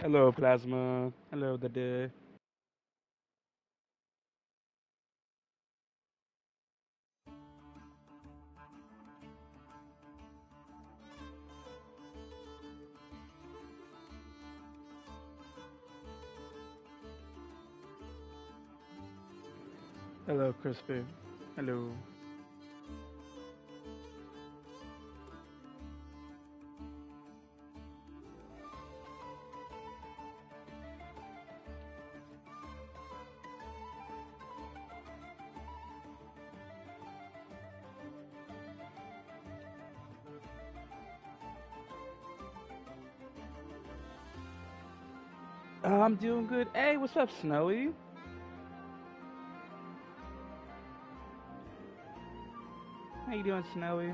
Hello, Plasma. Hello, Dade. Hello, Crispy. Hello. I'm doing good. Hey, what's up, Snowy? How you doing, Snowy?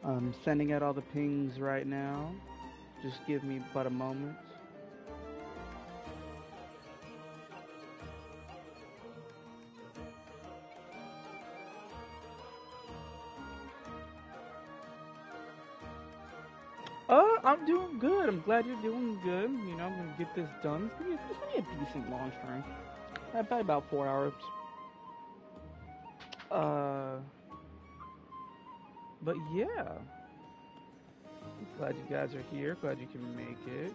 I'm sending out all the pings right now. Just give me but a moment. I'm doing good. I'm glad you're doing good. You know, I'm gonna get this done. It's gonna be a decent long stream. Probably about 4 hours. Uh, but yeah. Glad you guys are here. Glad you can make it.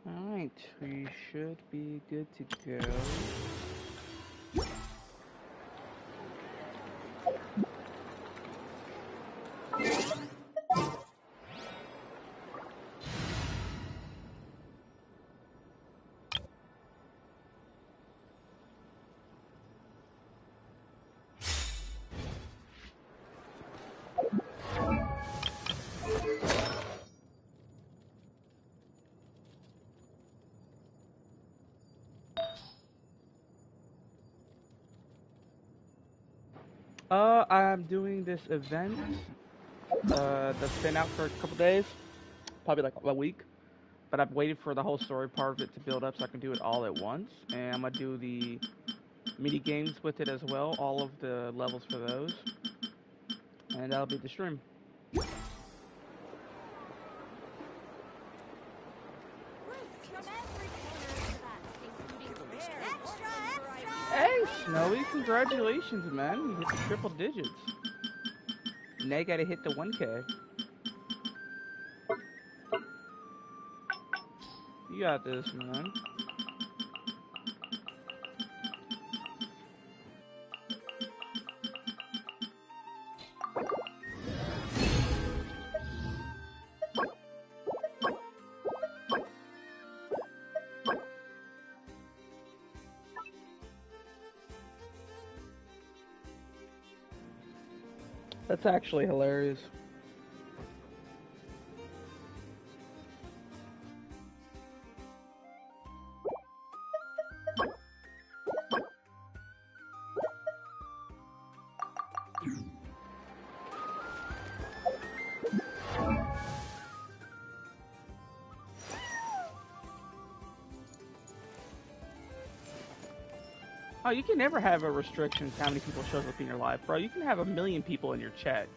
Alright, we should be good to go. I'm doing this event that's been out for a couple days, probably like a week. But I've waited for the whole story part of it to build up so I can do it all at once. And I'm gonna do the mini games with it as well, all of the levels for those. And that'll be the stream. Hey, Snowy, congratulations, man. You hit the triple digits. Now you gotta hit the 1K. You got this, man. That's actually hilarious. Oh, you can never have a restriction to how many people shows up in your life, bro. You can have 1 million people in your chat,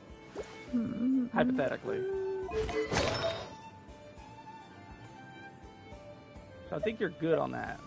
hypothetically. So I think you're good on that.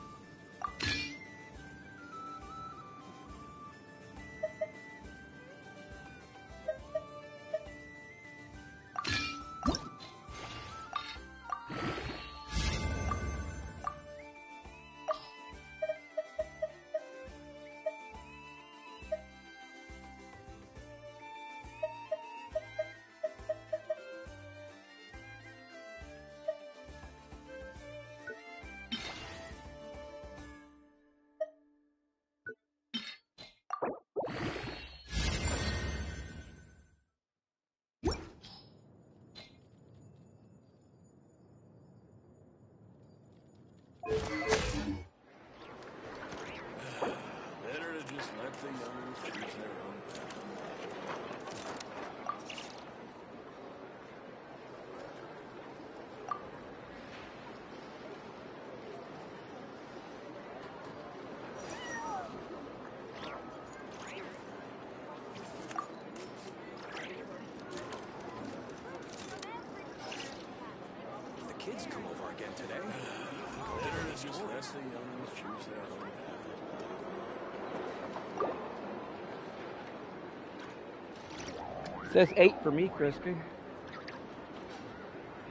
Says 8 for me, Crispy.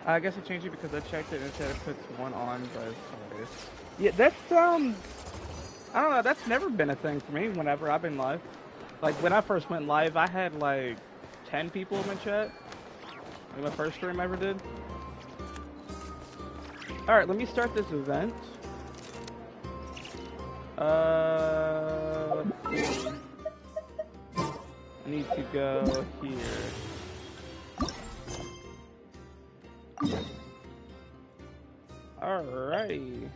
I guess I changed it because I checked it and it said it puts 1 on, but it's hilarious. Yeah, that's I don't know, that's never been a thing for me whenever I've been live. Like when I first went live, I had like 10 people in my chat. Like my first stream I ever did. Alright, let me start this event. I need to go here. Alrighty.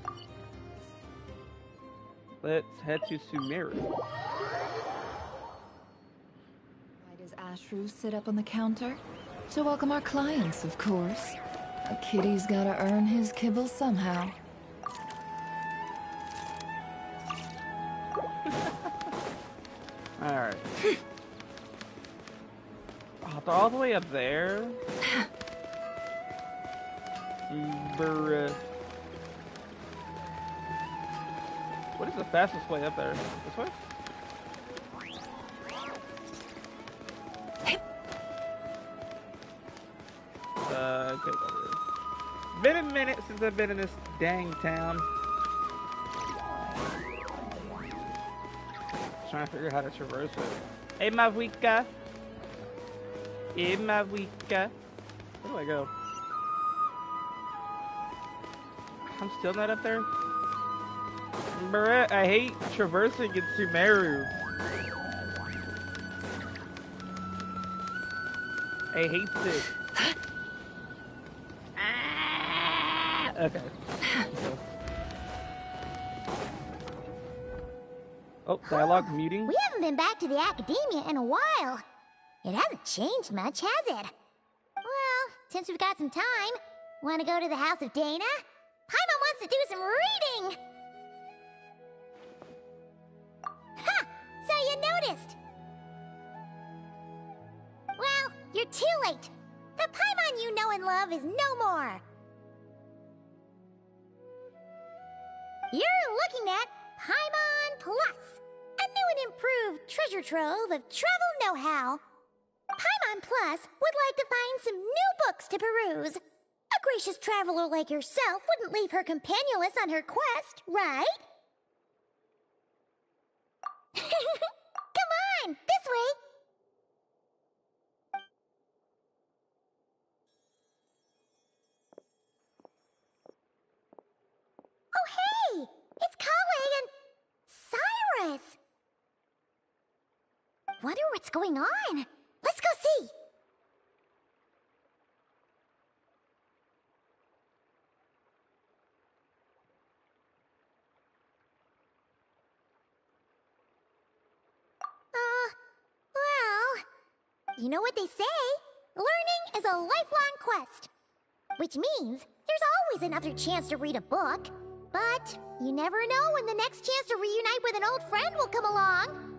Let's head to Sumeru. Why does Ashru sit up on the counter? To welcome our clients, of course. A kitty's gotta earn his kibble somehow. Alright. Oh, they're all the way up there? Bruh. What is the fastest way up there? This way? Okay, go here. Been a minute since I've been in this dang town. Trying to figure out how to traverse it. Hey, Mavika. Hey, Mavika. Where do I go? I'm still not up there? Bruh, I hate traversing in Sumeru. I hate it. Okay. Oh, dialogue muting. We haven't been back to the academia in a while. It hasn't changed much, has it? Well, since we've got some time, want to go to the house of Dana? Paimon wants to do some reading! Ha! So you noticed! Well, you're too late. The Paimon you know and love is no more. You're looking at Paimon Plus, a new and improved treasure trove of travel know-how. Paimon Plus would like to find some new books to peruse. A gracious traveler like yourself wouldn't leave her companionless on her quest, right? Come on, this way! Oh hey! It's Kale and Cyrus! Wonder what's going on. Let's go see! Well, you know what they say? Learning is a lifelong quest. Which means there's always another chance to read a book. But you never know when the next chance to reunite with an old friend will come along.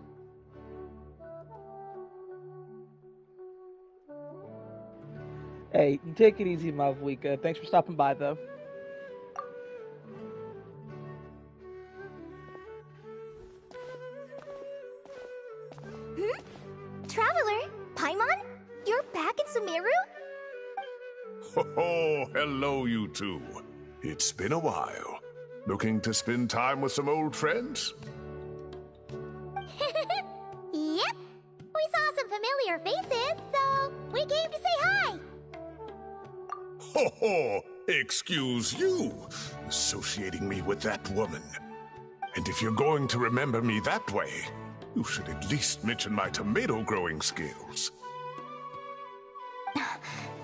Hey, take it easy, Mavwika. Thanks for stopping by, though. Traveler, Paimon? You're back in Sumeru? Oh, hello, you two. It's been a while. Looking to spend time with some old friends? Yep. We saw some familiar faces, so we came to say hi. Ho ho! Excuse you, associating me with that woman. And if you're going to remember me that way, you should at least mention my tomato growing skills.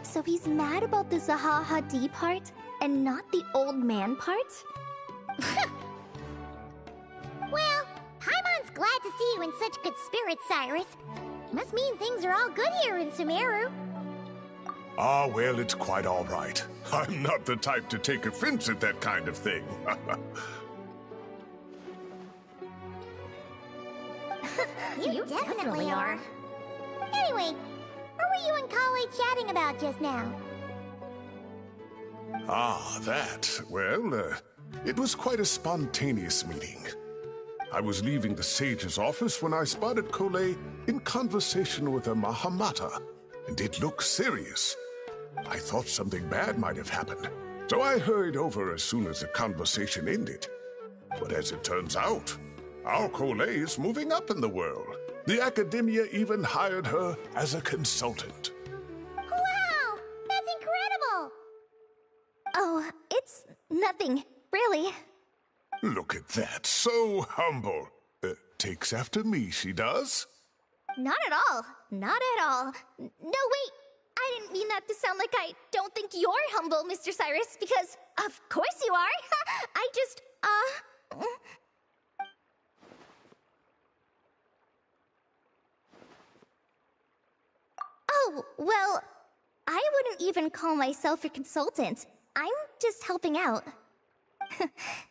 So he's mad about the Zaha Hadid part, and not the old man part? Well, Paimon's glad to see you in such good spirits, Cyrus. Must mean things are all good here in Sumeru. Ah, well, it's quite all right. I'm not the type to take offense at that kind of thing. You definitely are. Anyway, what were you and Kale chatting about just now? Ah, that. Well, it was quite a spontaneous meeting. I was leaving the sage's office when I spotted Kolei in conversation with a Mahamata, and it looked serious. I thought something bad might have happened, so I hurried over as soon as the conversation ended. But as it turns out, our Kolei is moving up in the world. The academia even hired her as a consultant. Wow! That's incredible! Oh, it's nothing, really. Look at that, so humble. Takes after me, she does. Not at all. Not at all. No, wait. I didn't mean that to sound like I don't think you're humble, Mr. Cyrus, because of course you are. I just, Oh, well, I wouldn't even call myself a consultant. I'm just helping out.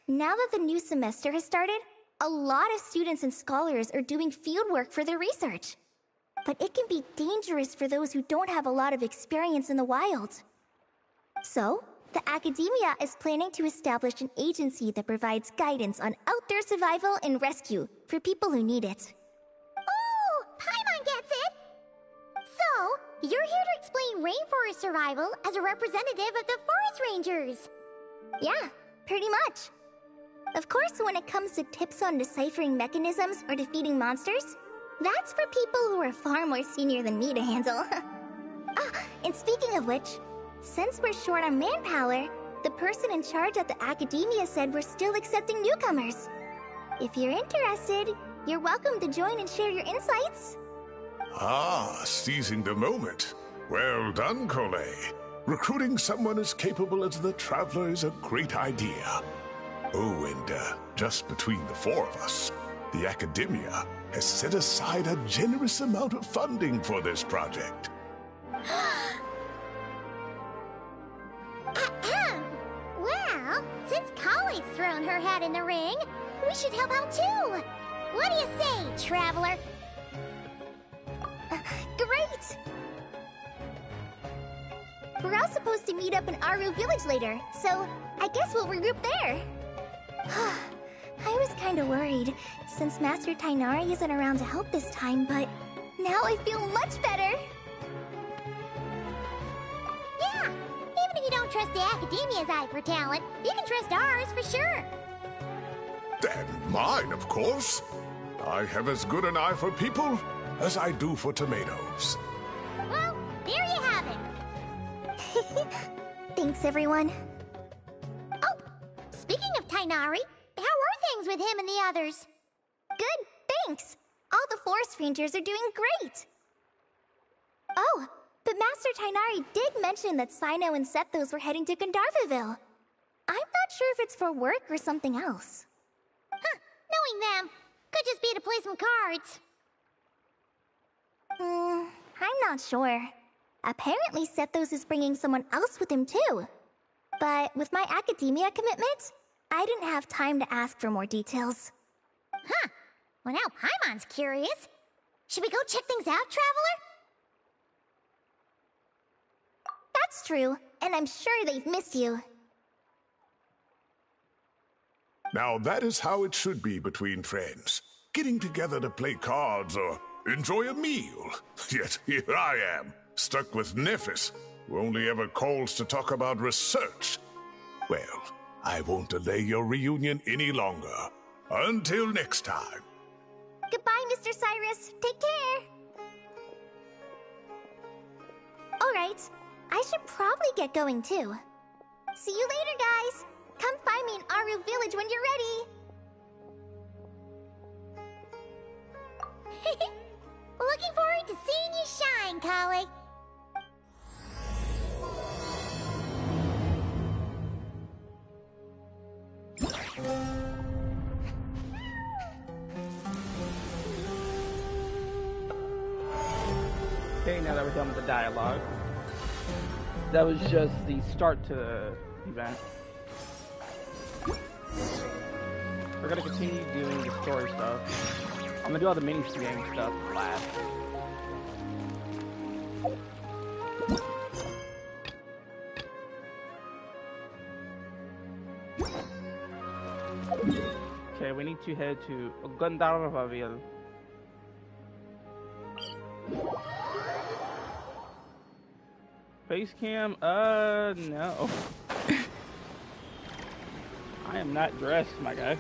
Now that the new semester has started, a lot of students and scholars are doing fieldwork for their research. But it can be dangerous for those who don't have a lot of experience in the wild. So, the academia is planning to establish an agency that provides guidance on outdoor survival and rescue for people who need it. Oh, Paimon gets it! So, you're here to explain rainforest survival as a representative of the forest rangers. Yeah, pretty much. Of course, when it comes to tips on deciphering mechanisms or defeating monsters, that's for people who are far more senior than me to handle. And speaking of which, since we're short on manpower, the person in charge at the academia said we're still accepting newcomers. If you're interested, you're welcome to join and share your insights. Ah, seizing the moment. Well done, Kolei. Recruiting someone as capable as the Traveler is a great idea. Oh, and just between the four of us, the academia has set aside a generous amount of funding for this project. Well, since Collie's thrown her hat in the ring, we should help out too. What do you say, Traveler? Great! We're all supposed to meet up in Aru Village later, so I guess we'll regroup there. I was kinda worried, since Master Tainari isn't around to help this time, but now I feel much better! Yeah! Even if you don't trust the Academia's eye for talent, you can trust ours for sure! And mine, of course. I have as good an eye for people as I do for tomatoes. Well, there you have it! Thanks, everyone. Oh, speaking of Tainari, how are things with him and the others? Good, thanks. All the forest rangers are doing great. Oh, but Master Tainari did mention that Sino and Sethos were heading to Gandharvaville. I'm not sure if it's for work or something else. Huh, knowing them, could just be to play some cards. I'm not sure. Apparently Sethos is bringing someone else with him too. But with my academia commitment, I didn't have time to ask for more details. Huh. Well, now Paimon's curious. Should we go check things out, Traveler? That's true, and I'm sure they've missed you. Now that is how it should be between friends. Getting together to play cards or enjoy a meal. Yet here I am, stuck with Nephis, who only ever calls to talk about research. Well, I won't delay your reunion any longer. Until next time. Goodbye, Mr. Cyrus. Take care. Alright, I should probably get going too. See you later, guys. Come find me in Aru Village when you're ready. Looking forward to seeing you shine, Collie. Okay, now that we're done with the dialogue, that was just the start to the event. We're gonna continue doing the story stuff. I'm gonna do all the mini game stuff last. Okay, we need to head to Gandharvaville. Face cam? No. I am not dressed, my guy.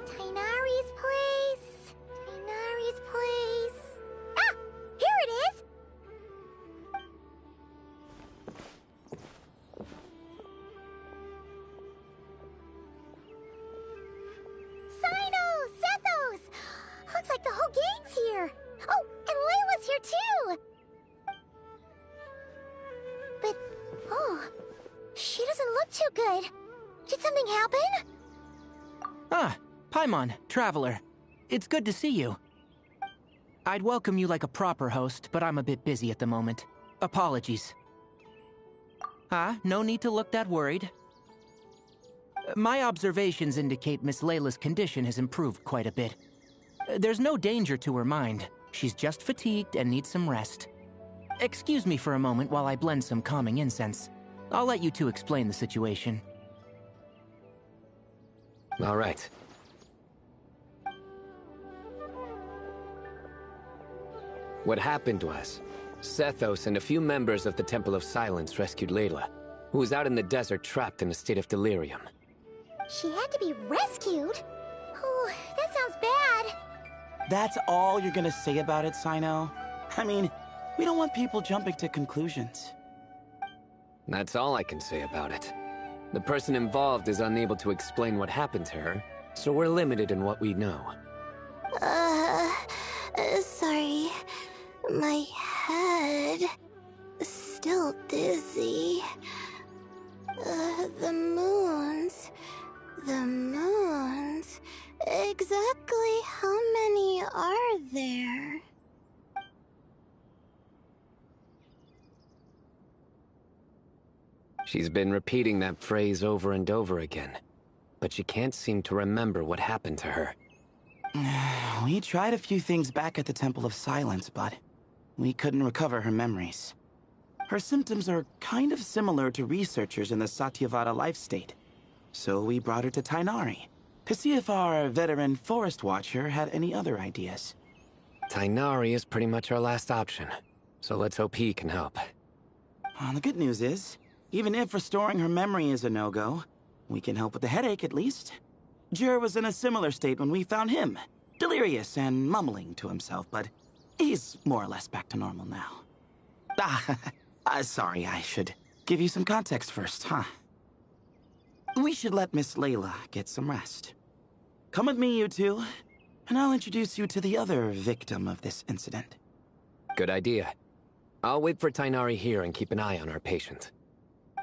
Tainari's place. Tainari's place. Ah! Here it is! Sino! Sethos! Looks like the whole gang's here. Oh, and Layla's here too! But, oh, she doesn't look too good. Did something happen? Ah, Paimon, Traveler. It's good to see you. I'd welcome you like a proper host, but I'm a bit busy at the moment. Apologies. Ah, no need to look that worried. My observations indicate Miss Layla's condition has improved quite a bit. There's no danger to her mind. She's just fatigued and needs some rest. Excuse me for a moment while I blend some calming incense. I'll let you two explain the situation. All right. What happened was, Sethos and a few members of the Temple of Silence rescued Layla, who was out in the desert trapped in a state of delirium. She had to be rescued? Oh, that sounds bad. That's all you're gonna say about it, Sino? I mean, we don't want people jumping to conclusions. That's all I can say about it. The person involved is unable to explain what happened to her, so we're limited in what we know. Sorry. My head... still dizzy. The moons... Exactly how many are there? She's been repeating that phrase over and over again, but she can't seem to remember what happened to her. We tried a few things back at the Temple of Silence, but we couldn't recover her memories. Her symptoms are kind of similar to researchers in the Satyavada life state. So we brought her to Tainari to see if our veteran forest watcher had any other ideas. Tainari is pretty much our last option, so let's hope he can help. Well, the good news is, even if restoring her memory is a no-go, we can help with the headache at least. Jur was in a similar state when we found him, delirious and mumbling to himself, but he's more or less back to normal now. Sorry, I should give you some context first, huh? We should let Miss Layla get some rest. Come with me, you two, and I'll introduce you to the other victim of this incident. Good idea. I'll wait for Tainari here and keep an eye on our patient.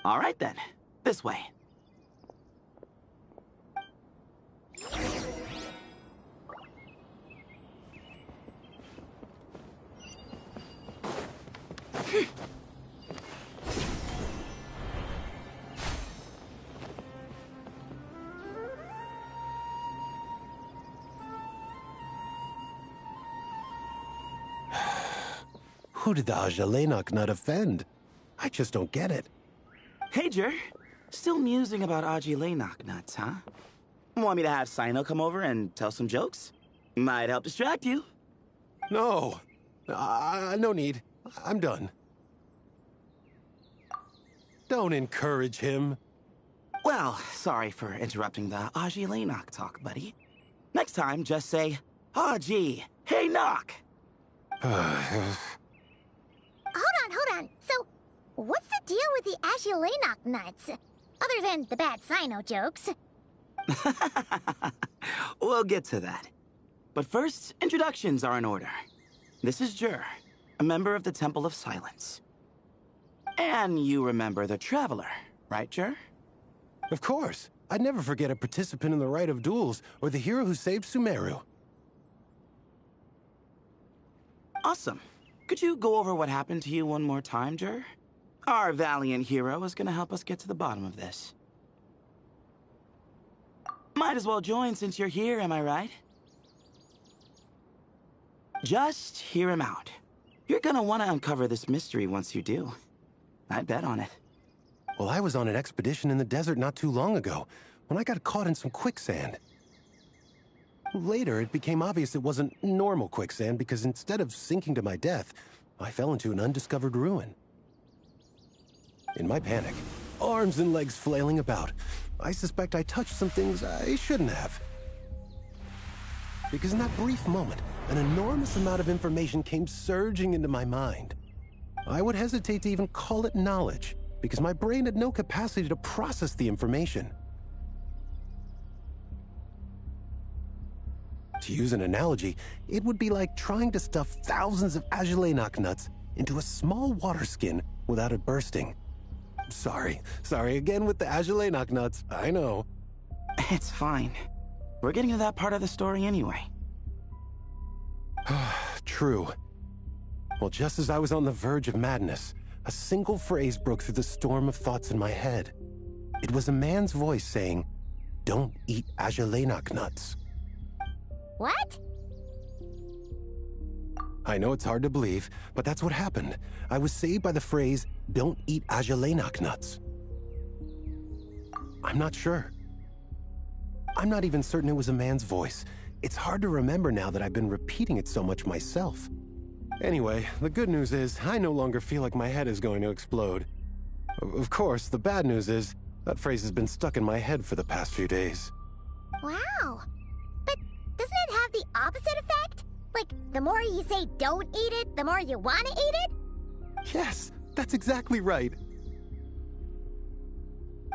All right then, this way. Who did the Ajalenok not offend? I just don't get it. Hey, Jur. Still musing about Aji nuts, huh? Want me to have Sino come over and tell some jokes? Might help distract you. No. No need. I'm done. Don't encourage him. Well, sorry for interrupting the Aji talk, buddy. Next time, just say, Aji, hey, knock. Hold on. So, what's the deal with the Ashilenok nuts? Other than the bad Sino jokes. We'll get to that. But first, introductions are in order. This is Jur, a member of the Temple of Silence. And you remember the Traveler, right, Jur? Of course. I'd never forget a participant in the Rite of Duels or the hero who saved Sumeru. Awesome. Could you go over what happened to you one more time, Jur? Our valiant hero is gonna help us get to the bottom of this. Might as well join since you're here, am I right? Just hear him out. You're gonna want to uncover this mystery once you do. I'd bet on it. Well, I was on an expedition in the desert not too long ago, when I got caught in some quicksand. Later, it became obvious it wasn't normal quicksand because instead of sinking to my death, I fell into an undiscovered ruin. In my panic, arms and legs flailing about, I suspect I touched some things I shouldn't have. Because in that brief moment, an enormous amount of information came surging into my mind. I would hesitate to even call it knowledge, because my brain had no capacity to process the information. To use an analogy, it would be like trying to stuff thousands of Agelenok nuts into a small water skin without it bursting. Sorry again with the Agelenok nuts, I know. It's fine. We're getting to that part of the story anyway. True. Well, just as I was on the verge of madness, a single phrase broke through the storm of thoughts in my head. It was a man's voice saying, "Don't eat Agelenok nuts." What? I know it's hard to believe, but that's what happened. I was saved by the phrase, "Don't eat Agelenok nuts." I'm not sure. I'm not even certain it was a man's voice. It's hard to remember now that I've been repeating it so much myself. Anyway, the good news is I no longer feel like my head is going to explode. Of course, the bad news is that phrase has been stuck in my head for the past few days. Wow. But doesn't it have the opposite effect? Like, the more you say don't eat it, the more you want to eat it? Yes, that's exactly right.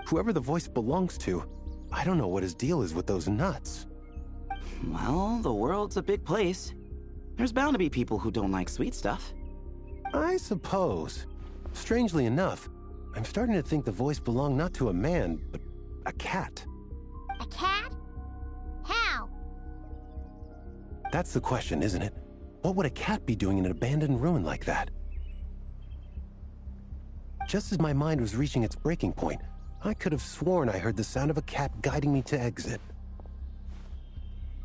Whoever the voice belongs to, I don't know what his deal is with those nuts. Well, the world's a big place. There's bound to be people who don't like sweet stuff. I suppose. Strangely enough, I'm starting to think the voice belonged not to a man, but a cat. A cat? How? That's the question, isn't it? What would a cat be doing in an abandoned ruin like that? Just as my mind was reaching its breaking point, I could have sworn I heard the sound of a cat guiding me to exit.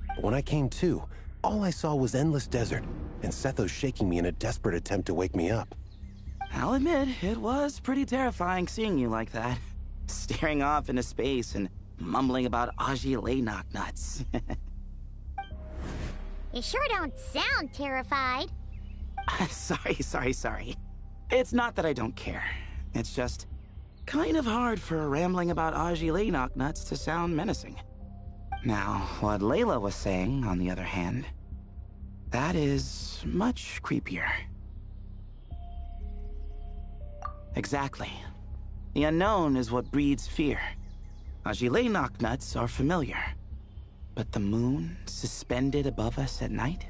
But when I came to, all I saw was endless desert, and Sethos shaking me in a desperate attempt to wake me up. I'll admit, it was pretty terrifying seeing you like that. Staring off into space and mumbling about Agelenok nuts. You sure don't sound terrified. Sorry. It's not that I don't care. It's just kind of hard for rambling about Agelenok nuts to sound menacing. Now, what Layla was saying, on the other hand, that is much creepier. Exactly. The unknown is what breeds fear. Agelenok nuts are familiar. But the moon suspended above us at night?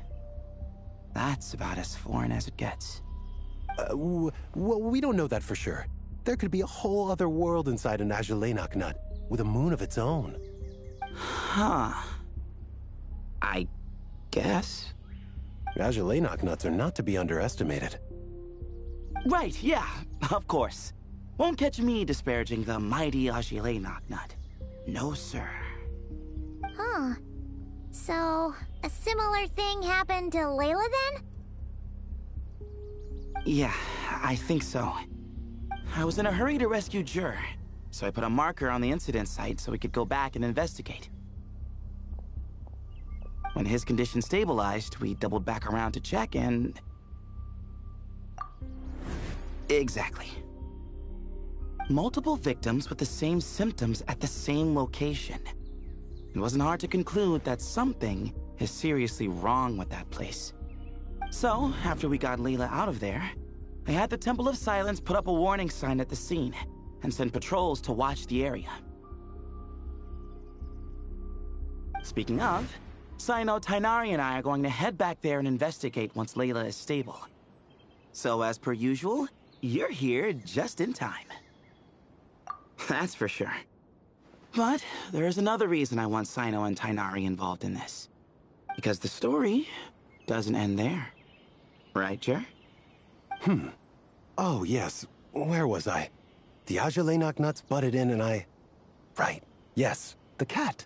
That's about as foreign as it gets. Well, we don't know that for sure. There could be a whole other world inside an Agelenok nut, with a moon of its own. Huh. I guess. Agelenok nuts are not to be underestimated. Right, yeah, of course. Won't catch me disparaging the mighty Agelenok nut. No, sir. Huh. So, a similar thing happened to Layla then? Yeah, I think so. I was in a hurry to rescue Jur, so I put a marker on the incident site so we could go back and investigate. When his condition stabilized, we doubled back around to check and... Exactly. Multiple victims with the same symptoms at the same location. It wasn't hard to conclude that something is seriously wrong with that place. So, after we got Layla out of there, I had the Temple of Silence put up a warning sign at the scene and send patrols to watch the area. Speaking of, Sino, Tainari, and I are going to head back there and investigate once Layla is stable. So, as per usual, you're here just in time. That's for sure. But there's another reason I want Sino and Tainari involved in this. Because the story doesn't end there. Right, Jer? Oh, yes. Where was I? The Agelenok nuts butted in and I... Right. Yes. The cat.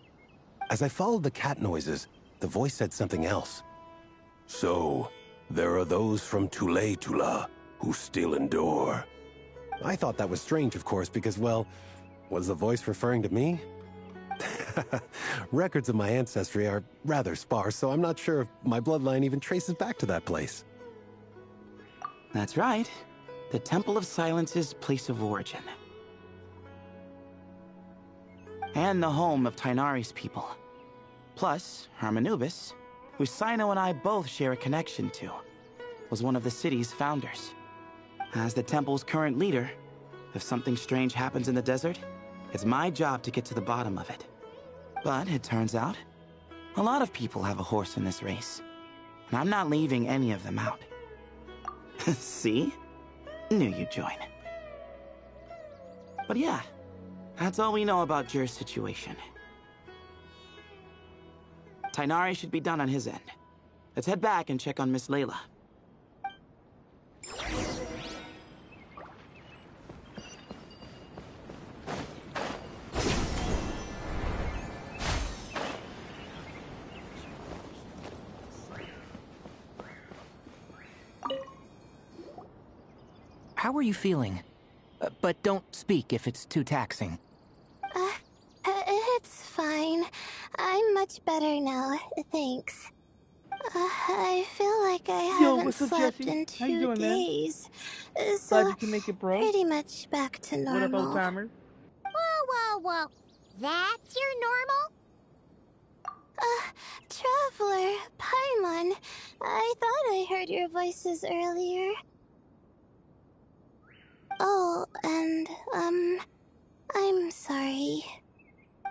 As I followed the cat noises, the voice said something else. So, There are those from Tula who still endure. I thought that was strange, of course, because, well, was the voice referring to me? Records of my ancestry are rather sparse, so I'm not sure if my bloodline even traces back to that place. That's right. The Temple of Silence's place of origin. And the home of Tighnari's people. Plus, Hermanubis, who Sino and I both share a connection to, was one of the city's founders. As the temple's current leader, if something strange happens in the desert, it's my job to get to the bottom of it. But it turns out, a lot of people have a horse in this race, and I'm not leaving any of them out. See? Knew you'd join. But yeah, that's all we know about Jur's situation. Tighnari should be done on his end. Let's head back and check on Miss Layla. How are you feeling? But don't speak if it's too taxing. It's fine. I'm much better now, thanks. I feel like I haven't what's up, slept Jesse? in How you 2 doing, man? days. Glad So, you can make it, bro. pretty much back to What up, normal. old timer? Whoa. That's your normal? Traveler, Paimon. I thought I heard your voices earlier. Oh, and, I'm sorry.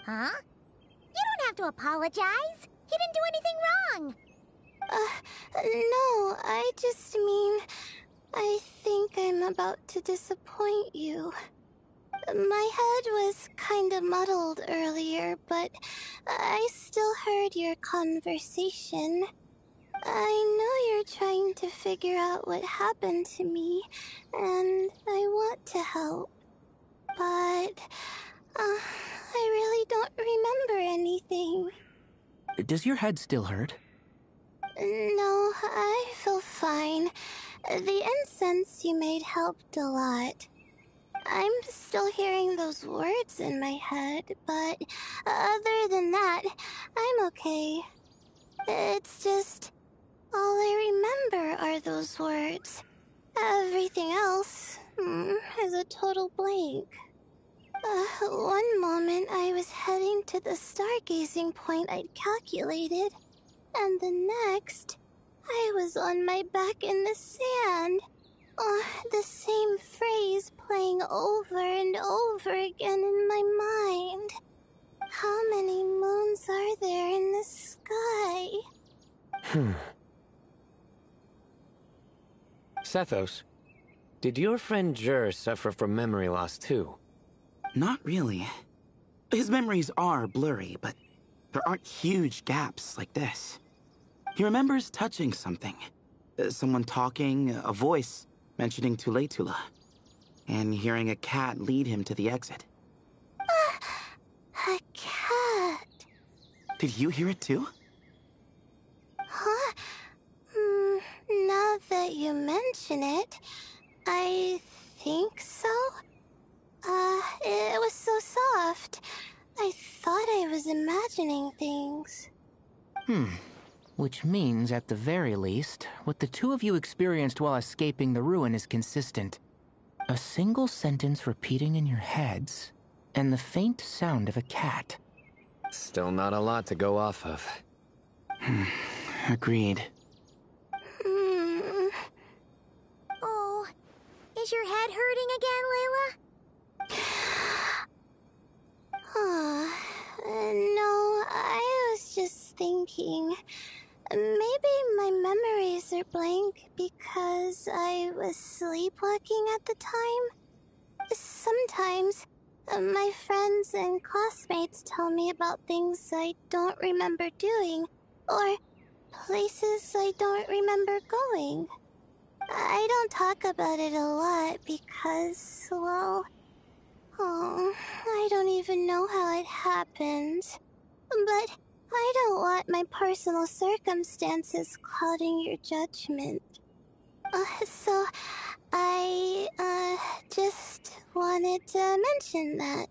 Huh? You don't have to apologize. You didn't do anything wrong. No, I just mean, I think I'm about to disappoint you. My head was kinda muddled earlier, but I still heard your conversation. I know you're trying to figure out what happened to me, and I want to help. But, I really don't remember anything. Does your head still hurt? No, I feel fine. The incense you made helped a lot. I'm still hearing those words in my head, but other than that, I'm okay. It's just, all I remember are those words. Everything else is a total blank. One moment I was heading to the stargazing point I'd calculated, and the next, I was on my back in the sand. The same phrase playing over and over again in my mind. How many moons are there in the sky? Sethos, did your friend Jur suffer from memory loss too? Not really. His memories are blurry, but there aren't huge gaps like this. He remembers touching something. Someone talking, a voice mentioning Tula, and hearing a cat lead him to the exit. A cat. Did you hear it too? Huh? Now that you mention it, I think so. It was so soft. I thought I was imagining things. Which means, at the very least, what the two of you experienced while escaping the ruin is consistent. A single sentence repeating in your heads, and the faint sound of a cat. Still not a lot to go off of. Agreed. Oh, is your head hurting again, Layla? No, I was just thinking. Maybe my memories are blank because I was sleepwalking at the time. Sometimes, my friends and classmates tell me about things I don't remember doing, or places I don't remember going. I don't talk about it a lot because, well, I don't even know how it happened. But I don't want my personal circumstances clouding your judgment. So, I, just wanted to mention that.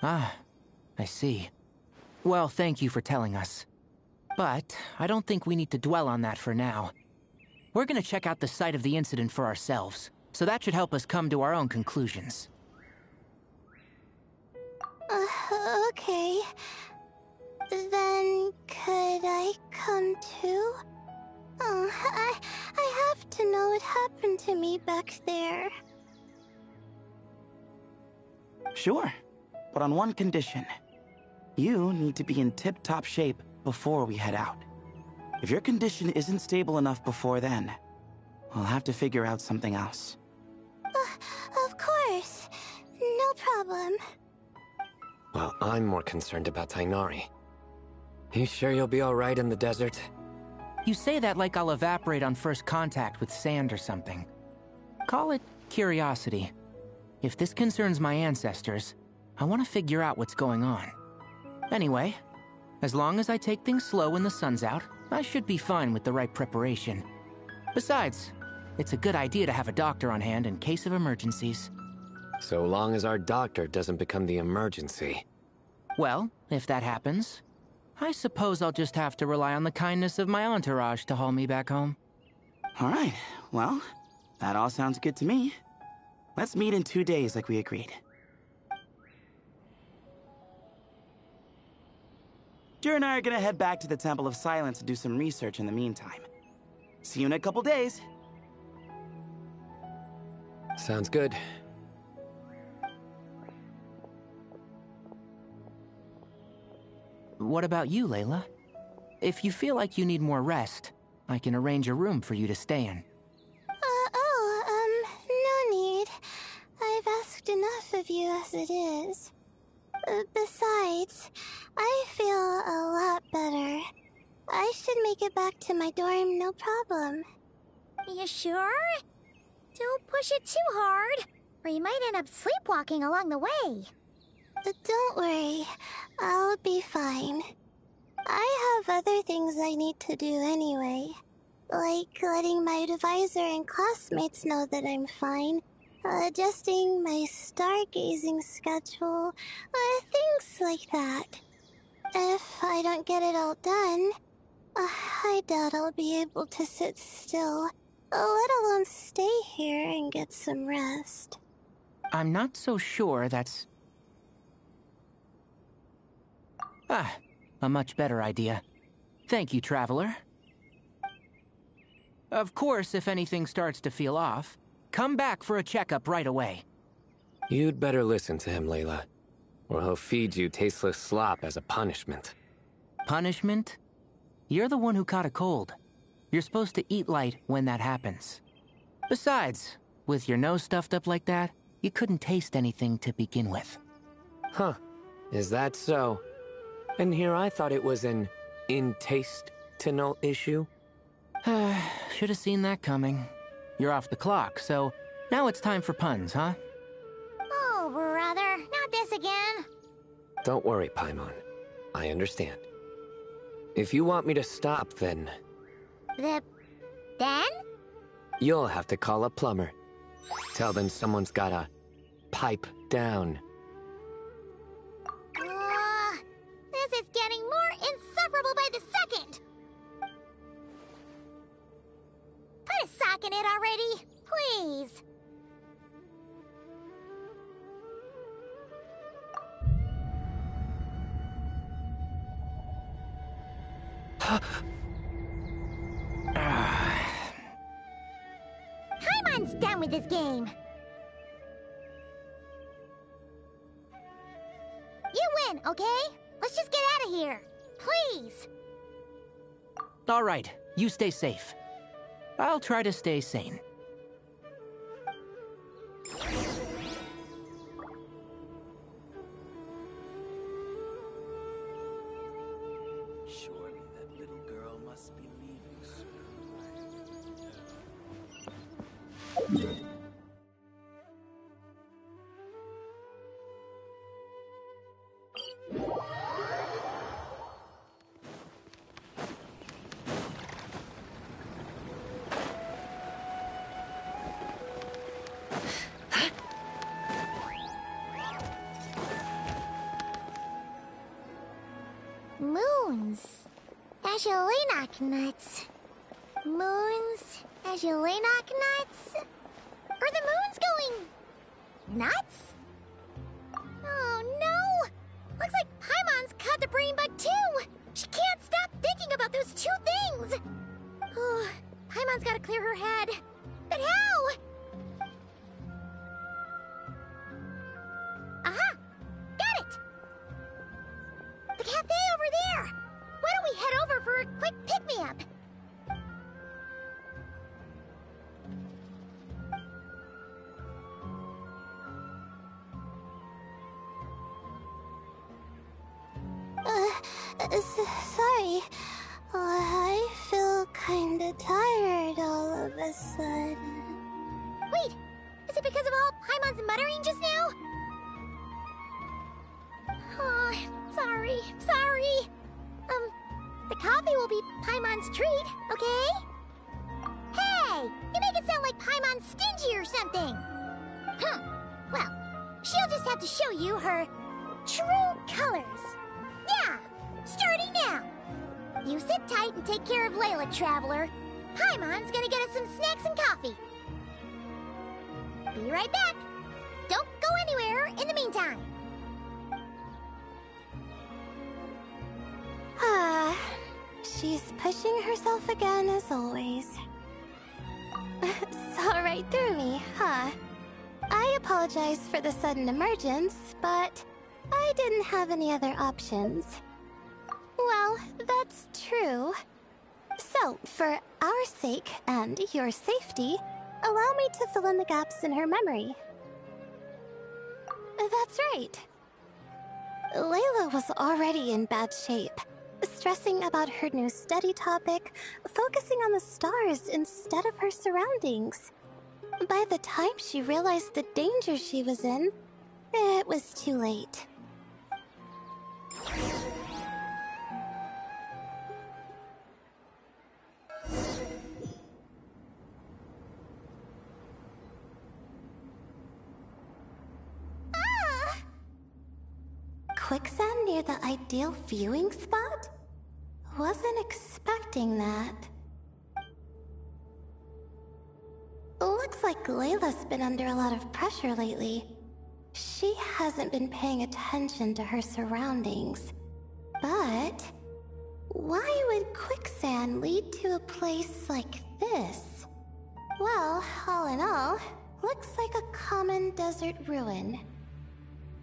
Ah, I see. Well, thank you for telling us. But I don't think we need to dwell on that for now. We're gonna check out the site of the incident for ourselves, so that should help us come to our own conclusions. Okay. Then, could I come too? Oh, I have to know what happened to me back there. Sure, but on one condition. You need to be in tip-top shape before we head out. If your condition isn't stable enough before then, I'll have to figure out something else. Of course. No problem. Well, I'm more concerned about Tainari. You sure you'll be alright in the desert? You say that like I'll evaporate on first contact with sand or something. Call it curiosity. If this concerns my ancestors, I want to figure out what's going on. Anyway, as long as I take things slow when the sun's out, I should be fine with the right preparation. Besides, it's a good idea to have a doctor on hand in case of emergencies. So long as our doctor doesn't become the emergency. Well, if that happens, I suppose I'll just have to rely on the kindness of my entourage to haul me back home. All right, well, that all sounds good to me. Let's meet in 2 days like we agreed. Jer and I are gonna head back to the Temple of Silence and do some research in the meantime. See you in a couple days. Sounds good. What about you, Layla? If you feel like you need more rest, I can arrange a room for you to stay in. No need. I've asked enough of you as it is. Besides, I feel a lot better. I should make it back to my dorm, no problem. You sure? Don't push it too hard, or you might end up sleepwalking along the way. Don't worry, I'll be fine. I have other things I need to do anyway. Like letting my advisor and classmates know that I'm fine, adjusting my stargazing schedule, things like that. If I don't get it all done, I doubt I'll be able to sit still, let alone stay here and get some rest. I'm not so sure that's... a much better idea. Thank you, Traveler. Of course, if anything starts to feel off, come back for a checkup right away. You'd better listen to him, Layla, or he'll feed you tasteless slop as a punishment. Punishment? You're the one who caught a cold. You're supposed to eat light when that happens. Besides, with your nose stuffed up like that, you couldn't taste anything to begin with. Huh. Is that so? And here I thought it was an in-taste-to-know issue. Should have seen that coming. You're off the clock, so now it's time for puns, huh? Oh, brother, not this again. Don't worry, Paimon. I understand. If you want me to stop, then... Then? You'll have to call a plumber. Tell them someone's gotta pipe down. This is getting more insufferable by the second! Put a sock in it already, please! Paimon's done with this game! You win, okay? Let's just get out of here. Please. All right, you stay safe. I'll try to stay sane. Surely that little girl must be leaving soon. Ashalenak nuts. Moons, Ashalenak nuts. Are the moons going nuts? Oh no! Looks like Paimon's caught the brain bug too! She can't stop thinking about those two things! Oh, Paimon's gotta clear her head. But how? Aha! Got it! The cafe over there! Why don't we head over for a quick pick-me-up? Sorry. I feel kinda tired all of a sudden. Wait! Is it because of all Paimon's muttering just now? Oh, sorry. The coffee will be Paimon's treat, okay? Hey! You make it sound like Paimon's stingy or something! Well, she'll just have to show you her true colors. Yeah! Starting now! You sit tight and take care of Layla, Traveler. Paimon's gonna get us some snacks and coffee. Be right back. Don't go anywhere in the meantime. She's pushing herself again as always. Saw right through me, huh? I apologize for the sudden emergence, but I didn't have any other options. Well, that's true. So, for our sake and your safety, allow me to fill in the gaps in her memory. That's right. Layla was already in bad shape, stressing about her new study topic, focusing on the stars instead of her surroundings. By the time she realized the danger she was in, it was too late. Quicksand near the ideal viewing spot? Wasn't expecting that. Looks like Layla's been under a lot of pressure lately. She hasn't been paying attention to her surroundings. But why would quicksand lead to a place like this? Well, all in all, looks like a common desert ruin.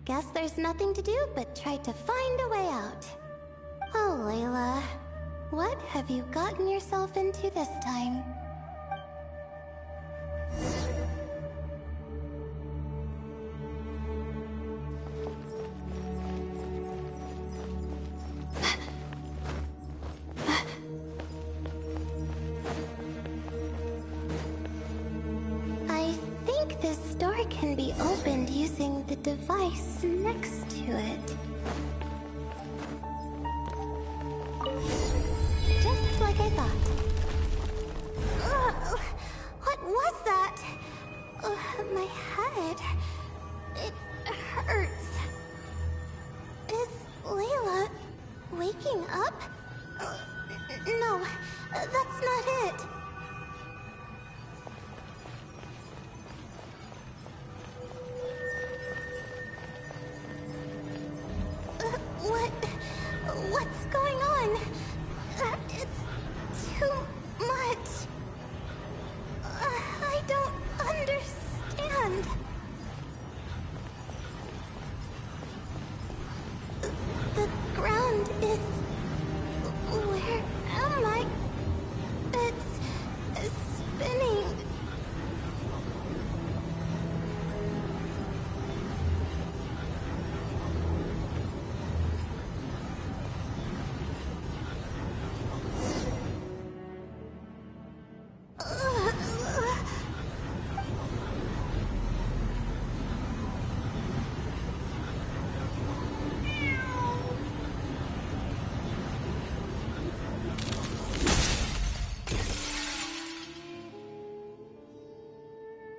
Guess there's nothing to do but try to find a way out. Oh, Layla, what have you gotten yourself into this time? I think this door can be opened using the device next to it. Just like I thought. Ugh, what was that? My head. It hurts. Is Layla waking up? No, that's not it. What's going on? It's too much. I don't understand. The ground is... Where am I? It's spinning.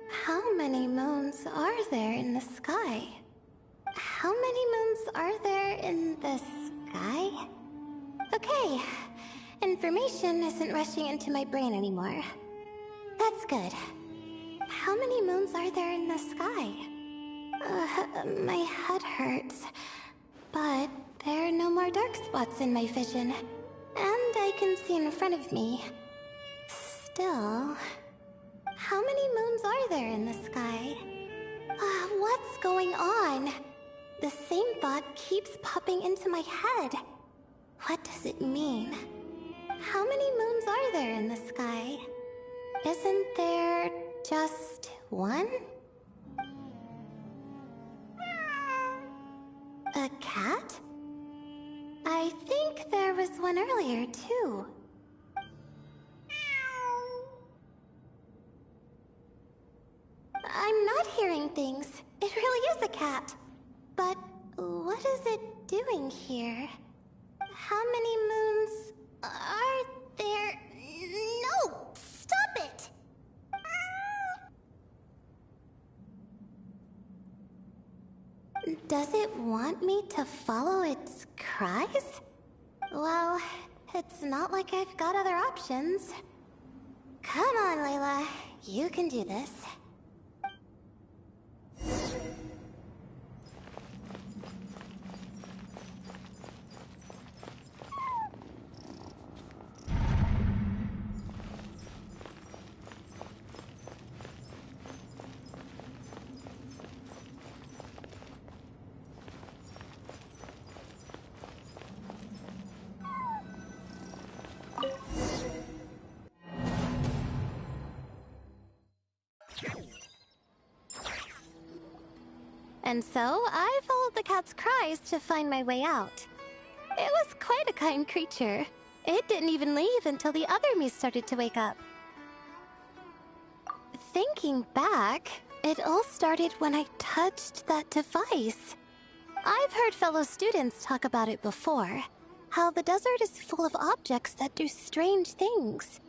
How many moons are there in the sky? How many moons are there in the sky? Okay, information isn't rushing into my brain anymore. That's good. How many moons are there in the sky? My head hurts. But there are no more dark spots in my vision. And I can see in front of me. Still... How many moons are there in the sky? What's going on? The same thought keeps popping into my head. What does it mean? How many moons are there in the sky? Isn't there just one? A cat? I think there was one earlier, too. I'm not hearing things. It really is a cat. But what is it doing here? How many moons are there? No! Stop it! Does it want me to follow its cries? Well, it's not like I've got other options. Come on, Layla. You can do this. And so, I followed the cat's cries to find my way out. It was quite a kind creature. It didn't even leave until the other me started to wake up. Thinking back, it all started when I touched that device. I've heard fellow students talk about it before, how the desert is full of objects that do strange things.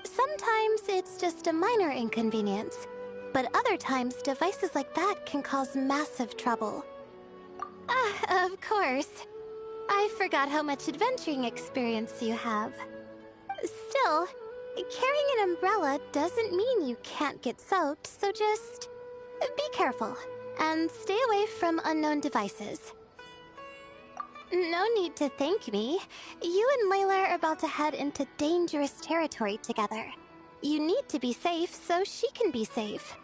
Sometimes it's just a minor inconvenience, but other times devices like that can cause massive trouble. Of course. I forgot how much adventuring experience you have. Still, carrying an umbrella doesn't mean you can't get soaked, so just be careful and stay away from unknown devices. No need to thank me. You and Layla are about to head into dangerous territory together. You need to be safe so she can be safe.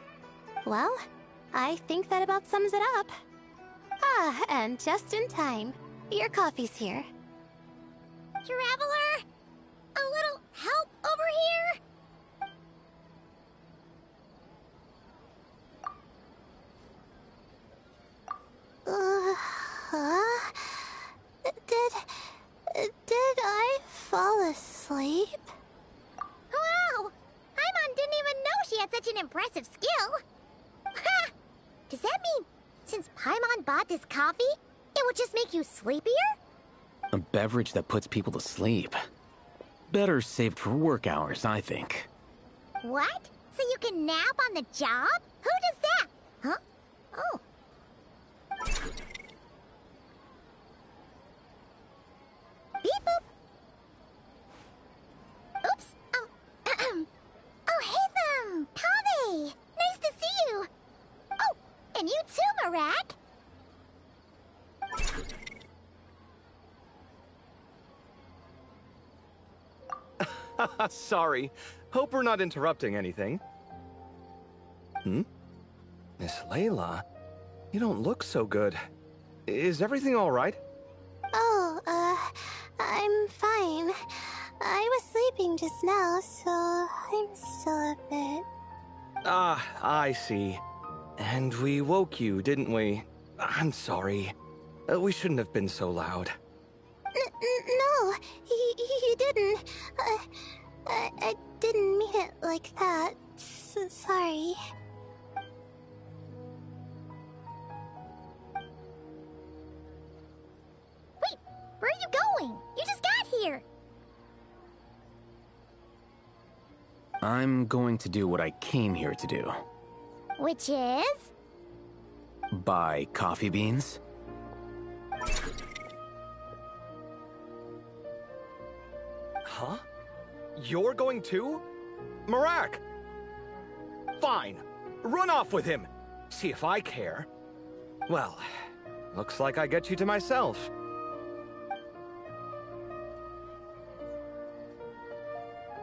Well, I think that about sums it up. And just in time. Your coffee's here. Traveler? A little help over here? Did I fall asleep? Wow! Paimon didn't even know she had such an impressive skill. Ha! Does that mean since Paimon bought this coffee, it would just make you sleepier? A beverage that puts people to sleep. Better saved for work hours, I think. What? So you can nap on the job? Who does that? Huh? Oh. Beep boop. Oops. Oh, hey them! Kave! Nice to see you! Oh, and you too, Marak! Sorry. Hope we're not interrupting anything. Miss Layla, you don't look so good. Is everything all right? Oh, I'm fine. I was sleeping just now, so I'm still a bit... Ah, I see. And we woke you, didn't we? I'm sorry. We shouldn't have been so loud. No, you didn't. I didn't mean it like that. Sorry. Wait, where are you going? You just got here. I'm going to do what I came here to do. Which is? Buy coffee beans. Huh? You're going too? Marak! Fine. Run off with him. See if I care. Well, looks like I get you to myself.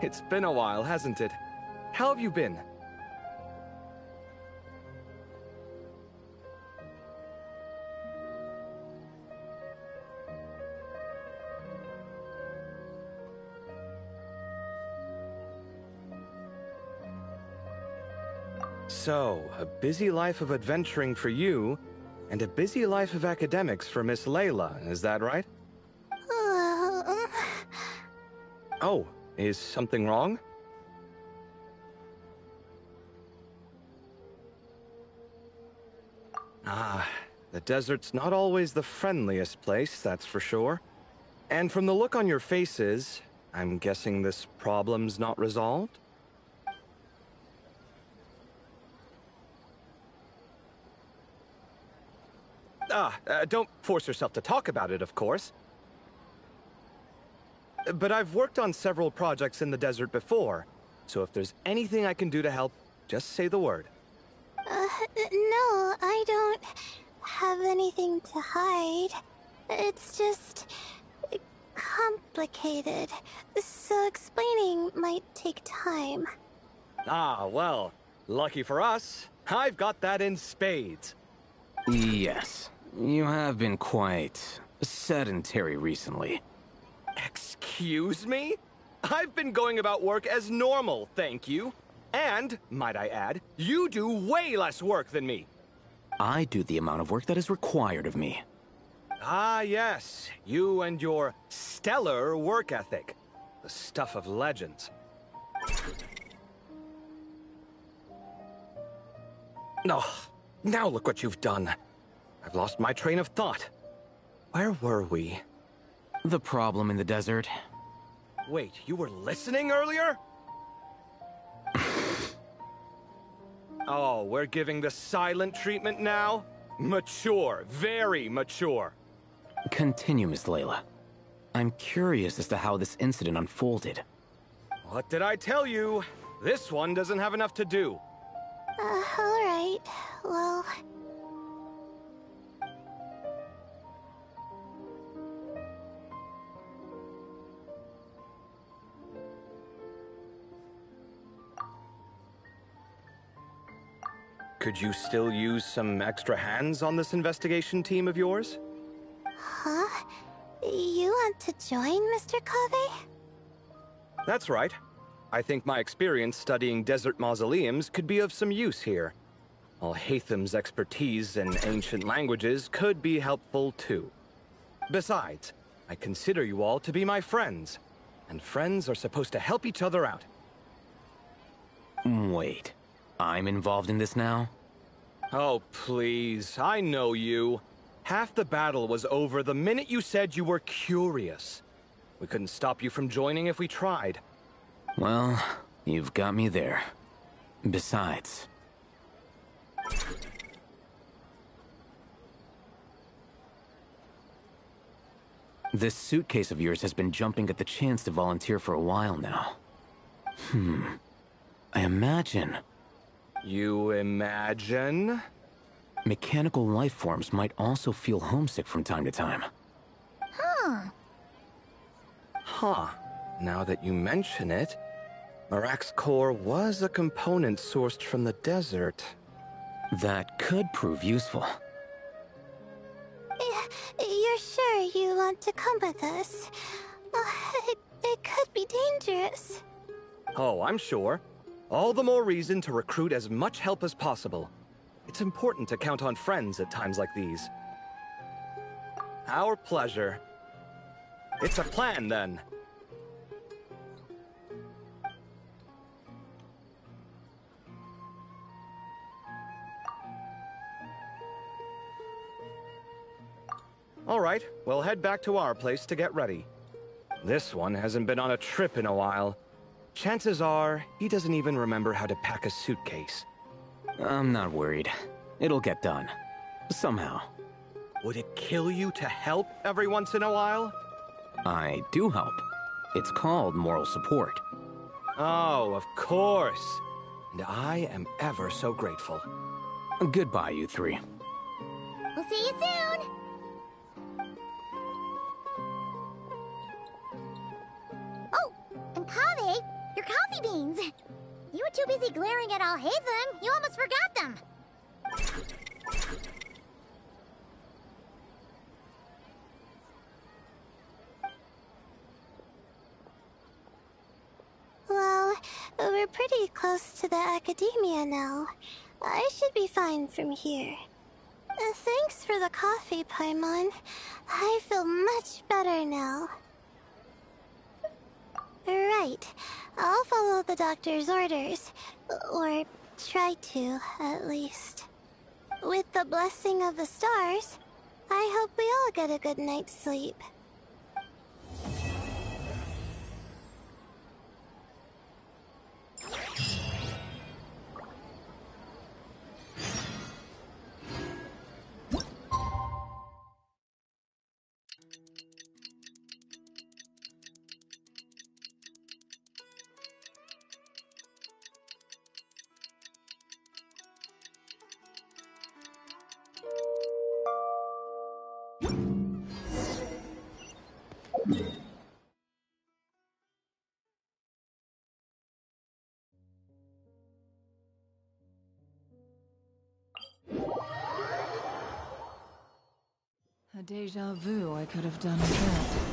It's been a while, hasn't it? How have you been? So, a busy life of adventuring for you, and a busy life of academics for Miss Layla, is that right? Oh, is something wrong? Ah, the desert's not always the friendliest place, that's for sure. And from the look on your faces, I'm guessing this problem's not resolved? Don't force yourself to talk about it, of course. But I've worked on several projects in the desert before, so if there's anything I can do to help, just say the word. No, I don't have anything to hide. It's just complicated, so explaining might take time. Ah, well, lucky for us, I've got that in spades. Yes, you have been quite sedentary recently. Excuse me? I've been going about work as normal, thank you. And, might I add, you do way less work than me. I do the amount of work that is required of me. Ah, yes. You and your stellar work ethic. The stuff of legends. Oh, now look what you've done. I've lost my train of thought. Where were we? The problem in the desert. Wait, you were listening earlier? Oh, we're giving the silent treatment now? Mature, very mature. Continue, Miss Layla. I'm curious as to how this incident unfolded. What did I tell you? This one doesn't have enough to do. Alright. Well... Could you still use some extra hands on this investigation team of yours? Huh? You want to join, Mr. Covey? That's right. I think my experience studying desert mausoleums could be of some use here. Al-Haytham's expertise in ancient languages could be helpful too. Besides, I consider you all to be my friends, and friends are supposed to help each other out. Wait, I'm involved in this now? Oh, please, I know you. Half the battle was over the minute you said you were curious. We couldn't stop you from joining if we tried. Well, you've got me there. Besides... this suitcase of yours has been jumping at the chance to volunteer for a while now. I imagine... You imagine? mechanical life forms might also feel homesick from time to time. Huh. Now that you mention it, Marak's core was a component sourced from the desert. That could prove useful. You're sure you want to come with us? It could be dangerous. Oh, I'm sure. All the more reason to recruit as much help as possible. It's important to count on friends at times like these. Our pleasure. It's a plan, then. All right, we'll head back to our place to get ready. This one hasn't been on a trip in a while. Chances are, he doesn't even remember how to pack a suitcase. I'm not worried. It'll get done. Somehow. Would it kill you to help every once in a while? I do help. It's called moral support. Oh, of course. And I am ever so grateful. Goodbye, you three. We'll see you soon! Oh, and Kaveh, your coffee beans! You were too busy glaring at Alhaitham, you almost forgot them! Well, we're pretty close to the academia now. I should be fine from here. Thanks for the coffee, Paimon. I feel much better now. Right. I'll follow the doctor's orders. Or try to, at least. With the blessing of the stars, I hope we all get a good night's sleep. A deja vu I could have done with that.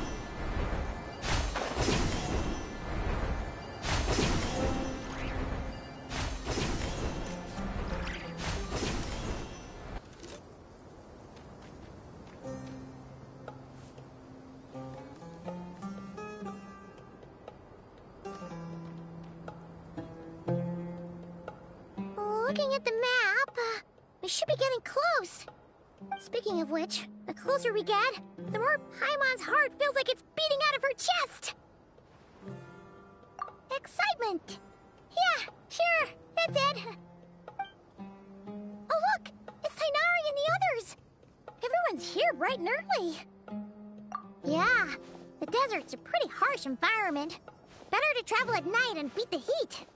Looking at the map, we should be getting close. Speaking of which, the closer we get, the more Paimon's heart feels like it's beating out of her chest. Excitement! Yeah, sure, that's it. Oh look, it's Tainari and the others. Everyone's here bright and early. Yeah, the desert's a pretty harsh environment. Better to travel at night and beat the heat.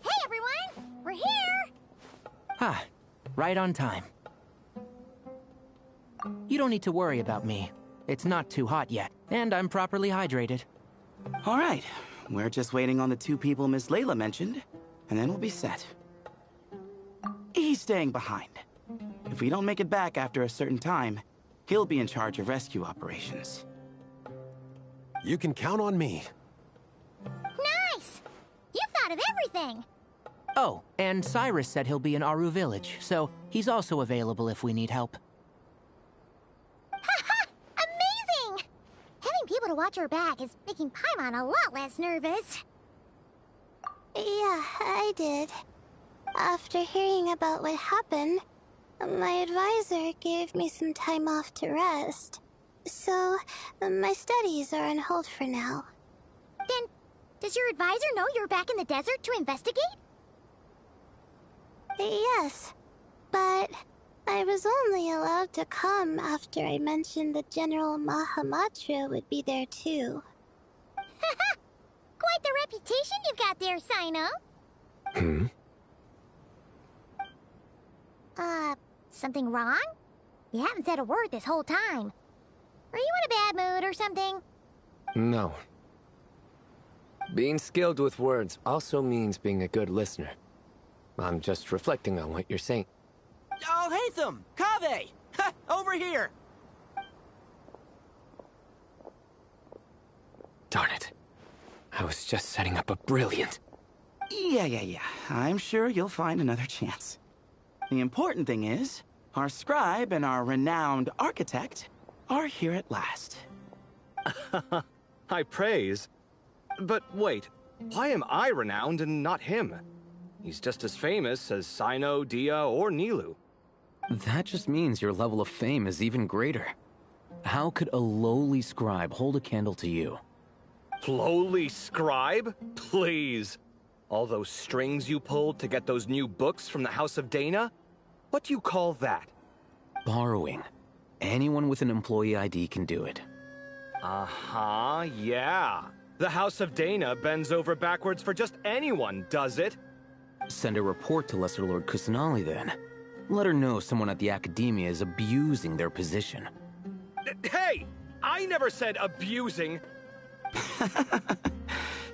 Hey everyone, we're here! Ah, right on time. You don't need to worry about me. It's not too hot yet, and I'm properly hydrated. All right, we're just waiting on the two people Miss Layla mentioned, and then we'll be set. He's staying behind. If we don't make it back after a certain time, he'll be in charge of rescue operations. You can count on me. Nice! You thought of everything! Oh, and Cyrus said he'll be in Aru Village, so he's also available if we need help. Haha! Amazing! Having people to watch our back is making Paimon a lot less nervous. Yeah, I did. After hearing about what happened, my advisor gave me some time off to rest. So, my studies are on hold for now. Then, does your advisor know you're back in the desert to investigate? Yes, but I was only allowed to come after I mentioned that General Mahamatra would be there too. Haha! Quite the reputation you've got there, Sino. Something wrong? You haven't said a word this whole time. Are you in a bad mood or something? No. Being skilled with words also means being a good listener. I'm just reflecting on what you're saying. Oh, Hatham! Kaveh! Over here! Darn it. I was just setting up a brilliant... Yeah. I'm sure you'll find another chance. The important thing is, our scribe and our renowned architect are here at last. High praise. But wait, why am I renowned and not him? He's just as famous as Sino, Dia, or Nilu. That just means your level of fame is even greater. How could a lowly scribe hold a candle to you? Lowly scribe? Please. All those strings you pulled to get those new books from the House of Dana? What do you call that? Borrowing. Anyone with an employee ID can do it. Uh-huh, yeah. The House of Dana bends over backwards for just anyone, does it? Send a report to Lesser Lord Kusanali, then. Let her know someone at the Academia is abusing their position. Hey! I never said abusing!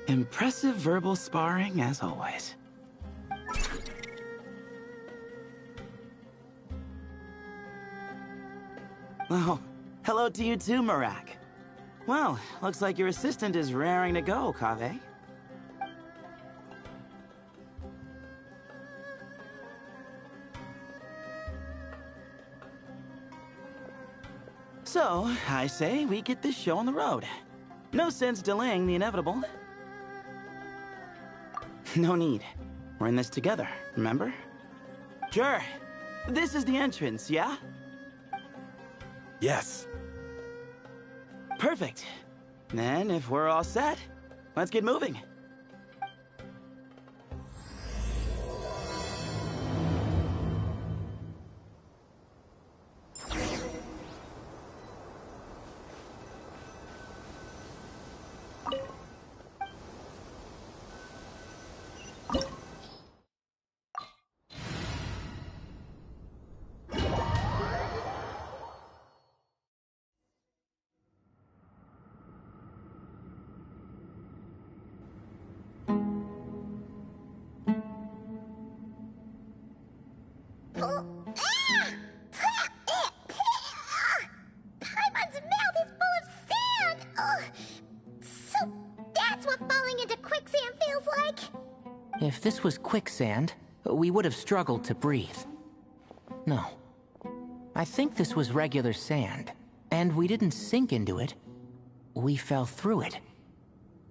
Impressive verbal sparring, as always. Oh, hello to you too, Marak. Well, looks like your assistant is raring to go, Kaveh. So, I say we get this show on the road. No sense delaying the inevitable. No need. We're in this together, remember? Sure. This is the entrance, yeah? Yes. Perfect. Then, if we're all set, let's get moving. Paimon's mouth is full of sand! Ugh. So that's what falling into quicksand feels like? If this was quicksand, we would have struggled to breathe. No. I think this was regular sand, and we didn't sink into it. We fell through it.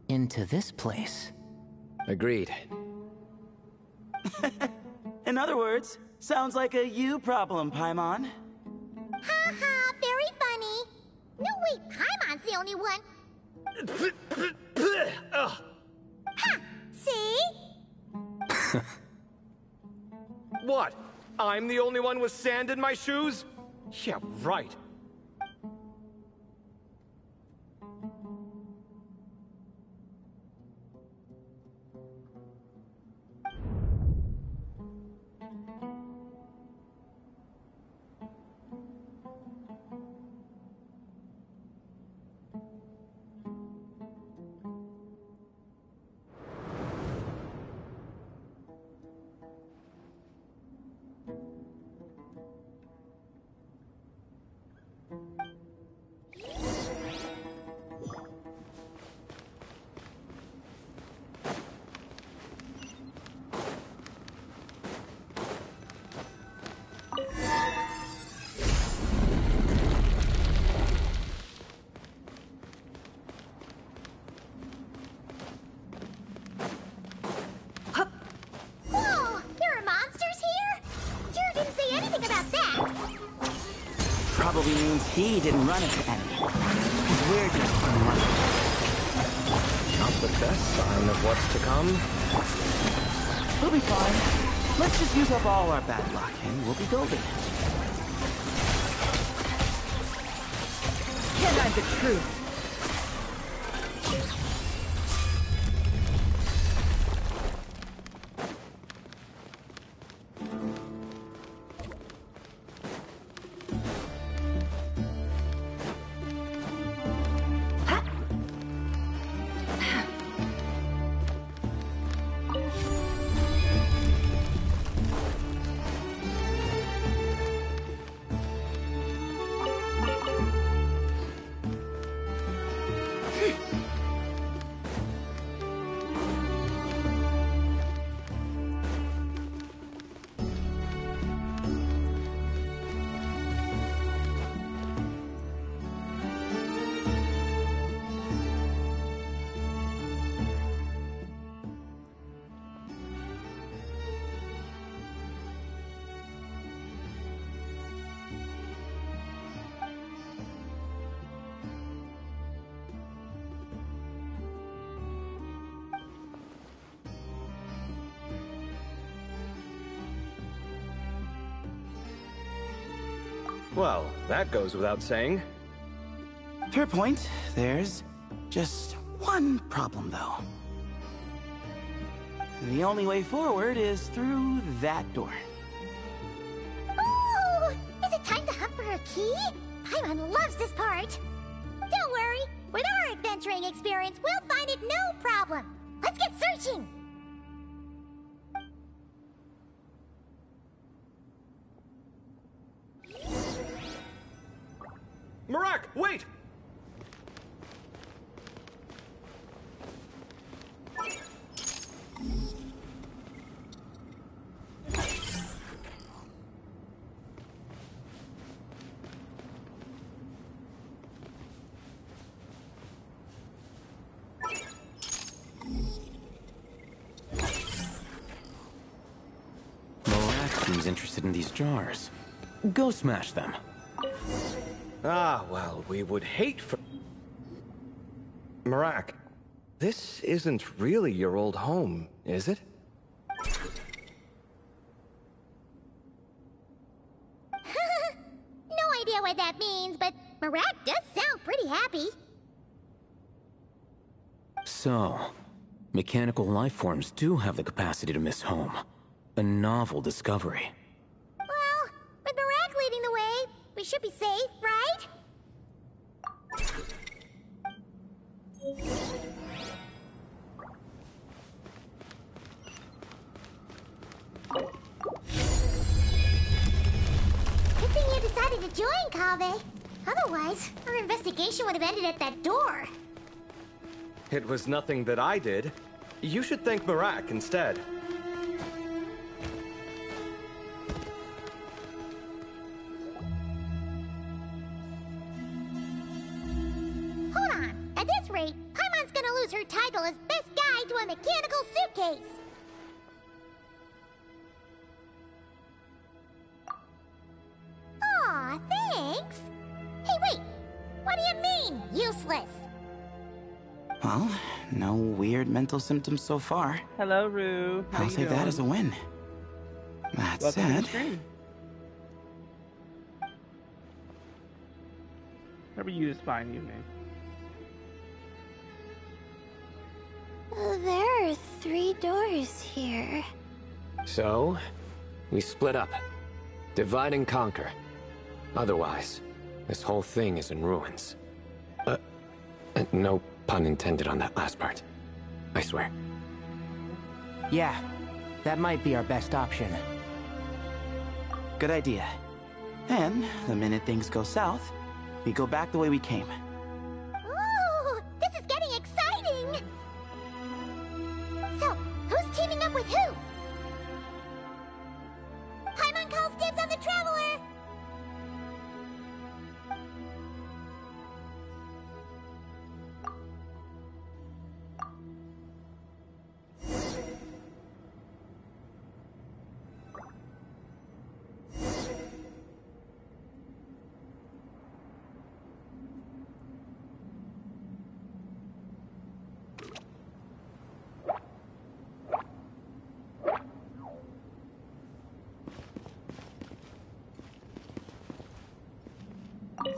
Into this place. Agreed. In other words, sounds like a you problem, Paimon. Ha ha, very funny. No, wait, Paimon's the only one. Ha! See? What? I'm the only one with sand in my shoes? Yeah, right. Whoa, there are monsters here? Jur didn't say anything about that. Probably means he didn't run into any. Because we're just unlucky. Not the best sign of what's to come. We'll be fine. Let's just use up all our bad luck, and we'll be golden. Can't hide the truth. Well, that goes without saying. Fair point. There's just one problem, though. The only way forward is through that door. Ooh! Is it time to hunt for a key? Paimon loves this part. Don't worry. With our adventuring experience, we'll find it no problem. Let's get searching. Marak, wait! Morak seems interested in these jars. Go smash them. Ah, well, we would hate for... Marak, this isn't really your old home, is it? No idea what that means, but Marak does sound pretty happy. So, mechanical life forms do have the capacity to miss home. A novel discovery. Well, with Marak leading the way, we should be safe, right? Good thing you decided to join, Kaveh. Otherwise, our investigation would have ended at that door. It was nothing that I did. You should thank Marak instead. Hold on. At this rate, Paimon's gonna lose her title as best guide to a mechanical suitcase. Aw, thanks. Hey, wait. What do you mean, useless? Well, no weird mental symptoms so far. Hello, Rue. How I'll you take that doing? as a win. That Welcome to the said, stream. Whatever you just find you, man. There are 3 doors here. So, we split up. Divide and conquer. Otherwise, this whole thing is in ruins. No pun intended on that last part. I swear. Yeah, that might be our best option. good idea. And the minute things go south, we go back the way we came. Ooh, this is getting exciting! So, who's teaming up with who? Paimon calls dibs on the Traveler!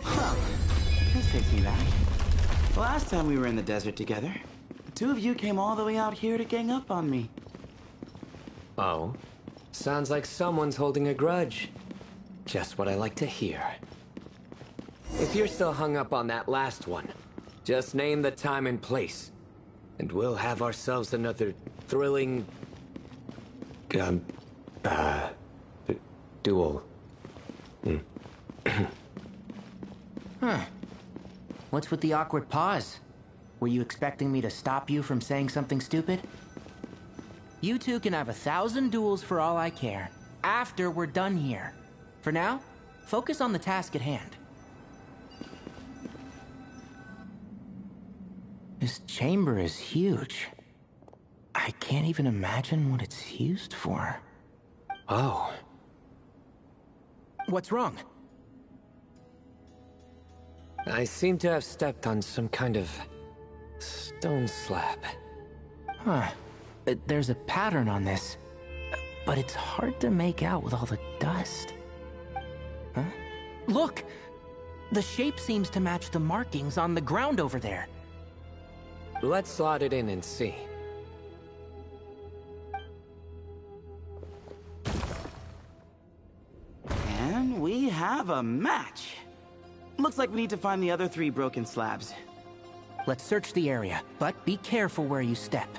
Well, this takes me back. The last time we were in the desert together, the two of you came all the way out here to gang up on me. Oh? Sounds like someone's holding a grudge. Just what I like to hear. If you're still hung up on that last one, just name the time and place. And we'll have ourselves another thrilling... duel. Huh. What's with the awkward pause? Were you expecting me to stop you from saying something stupid? You two can have 1,000 duels for all I care, after we're done here. For now, focus on the task at hand. This chamber is huge. I can't even imagine what it's used for. Oh. What's wrong? I seem to have stepped on some kind of... stone slab. Huh. There's a pattern on this, but it's hard to make out with all the dust. Huh? Look! The shape seems to match the markings on the ground over there. Let's slot it in and see. And we have a match. Looks like we need to find the other 3 broken slabs. Let's search the area, but be careful where you step.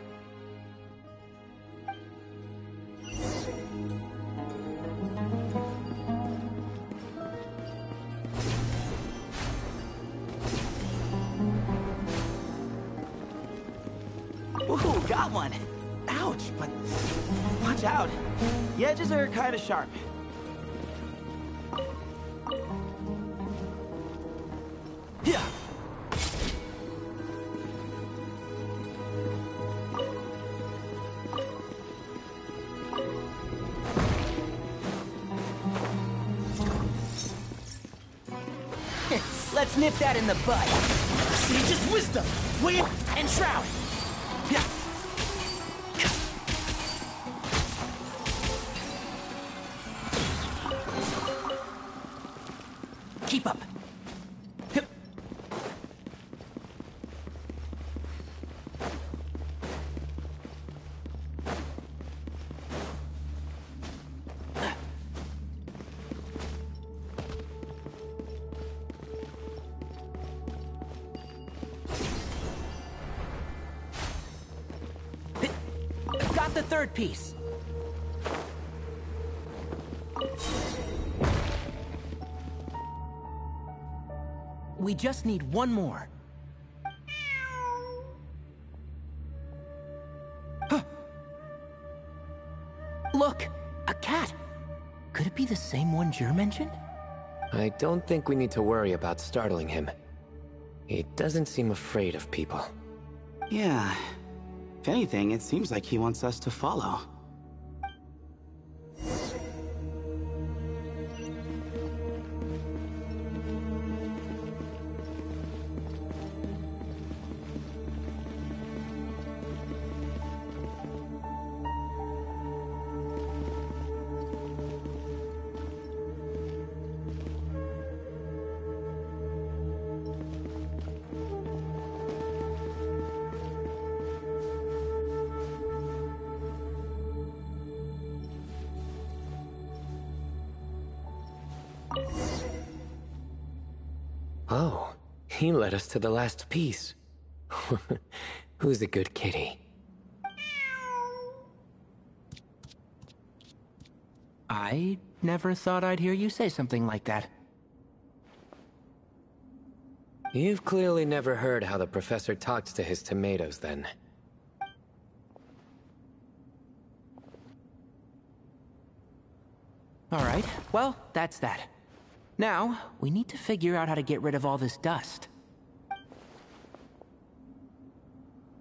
Ooh, got one. Ouch, but watch out. The edges are kind of sharp. Yeah. Let's nip that in the bud. Sage's wisdom. Wait And Shroud. Yeah. Keep up. Got the 3rd piece. We just need one more. Huh. Look, a cat. Could it be the same one Jer mentioned? I don't think we need to worry about startling him. He doesn't seem afraid of people. Yeah. If anything, it seems like he wants us to follow. Oh, he led us to the last piece. Who's a good kitty? I never thought I'd hear you say something like that. You've clearly never heard how the professor talks to his tomatoes, then. All right, well, that's that. Now, we need to figure out how to get rid of all this dust.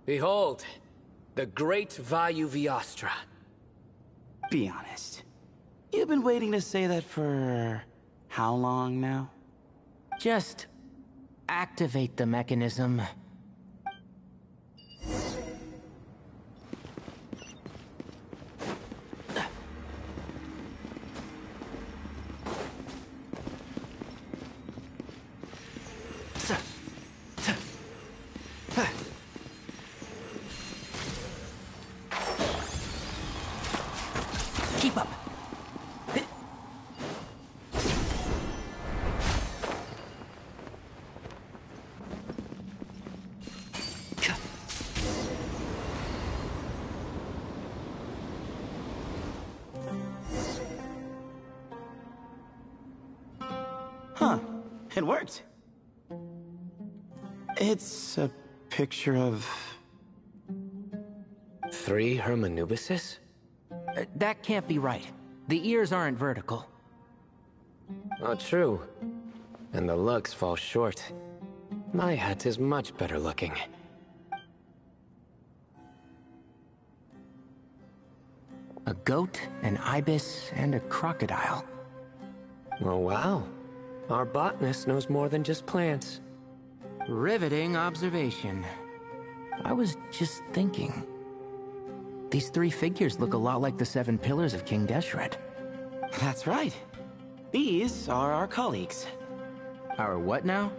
Behold, the great Vayu Viastra. Be honest. You've been waiting to say that for how long now? Just activate the mechanism. Keep up. Huh. It worked. It's a picture of... 3 Hermanubises? That can't be right. The ears aren't vertical. Oh, true. And the looks fall short. My hat is much better looking. A goat, an ibis, and a crocodile. Oh, wow. Our botanist knows more than just plants. Riveting observation. I was just thinking. These 3 figures look a lot like the 7 pillars of King Deshret. That's right. These are our colleagues. Our what now?